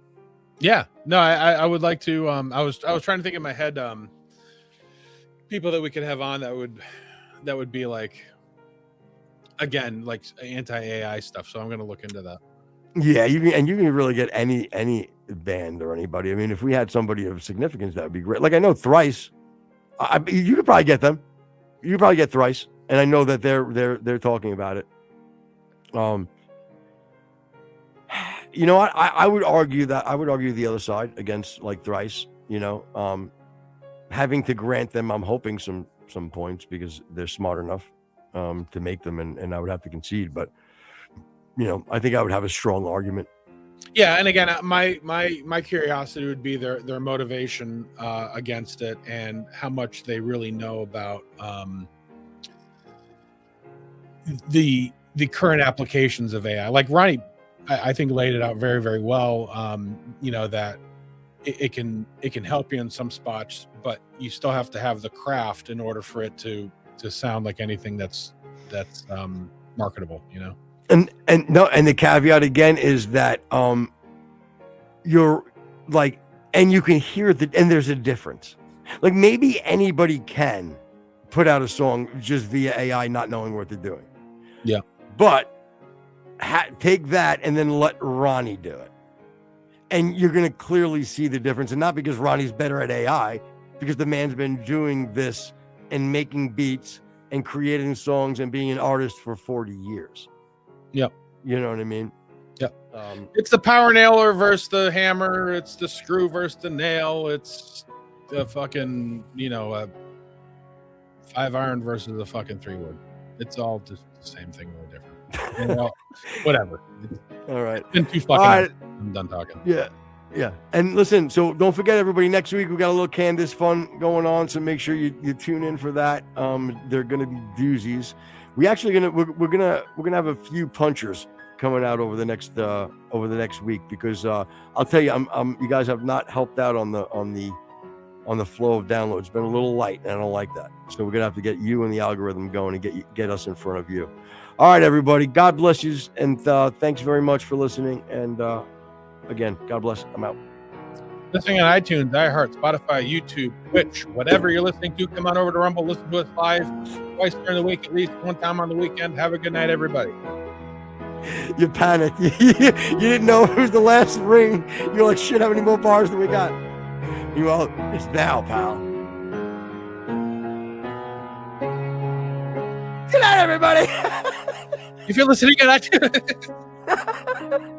Yeah, no, I would like to. I was trying to think in my head, people that we could have on that would be like, again, like anti-AI stuff. So I'm going to look into that. Yeah, you can really get any band or anybody. I mean, if we had somebody of significance, that would be great. Like, I know Thrice. You could probably get them. You could probably get Thrice, and I know that they're talking about it. You know what? I would argue the other side against, like, Thrice. You know, having to grant them, I'm hoping some points because they're smart enough to make them, and I would have to concede, but. You know, I think I would have a strong argument. Yeah, and again, my curiosity would be their motivation against it, and how much they really know about the current applications of AI. Like Ronnie, I think laid it out very, very well. You know, that it can help you in some spots, but you still have to have the craft in order for it to sound like anything that's marketable. You know. And the caveat again is that you're like, and you can hear and there's a difference. Like, maybe anybody can put out a song just via AI, not knowing what they're doing. Yeah. But take that and then let Ronnie do it, and you're gonna clearly see the difference. And not because Ronnie's better at AI, because the man's been doing this and making beats and creating songs and being an artist for 40 years. Yep. You know what I mean? Yep. It's the power nailer versus the hammer. It's the screw versus the nail. It's the fucking, a 5-iron versus a fucking 3-wood. It's all just the same thing, no different. Whatever. All right. It's been too fucking hours. I'm done talking. Yeah. Yeah. And listen, so don't forget, everybody, next week we got a little Candace fun going on, so make sure you tune in for that. They're gonna be doozies. We're gonna have a few punchers coming out over the next week, because I'll tell you, you guys have not helped out on the flow of downloads. It's been a little light, and I don't like that. So we're gonna have to get you and the algorithm going and get us in front of you. All right, everybody. God bless you, and thanks very much for listening. And again, God bless. I'm out. Listening on iTunes, iHeart, Spotify, YouTube, Twitch, whatever you're listening to, come on over to Rumble. Listen to us live twice during the week, at least one time on the weekend. Have a good night, everybody. You panicked. You didn't know it was the last ring. You're like, shit, how many more bars do we got? Well, it's now, pal. Good night, everybody. If you're listening on iTunes.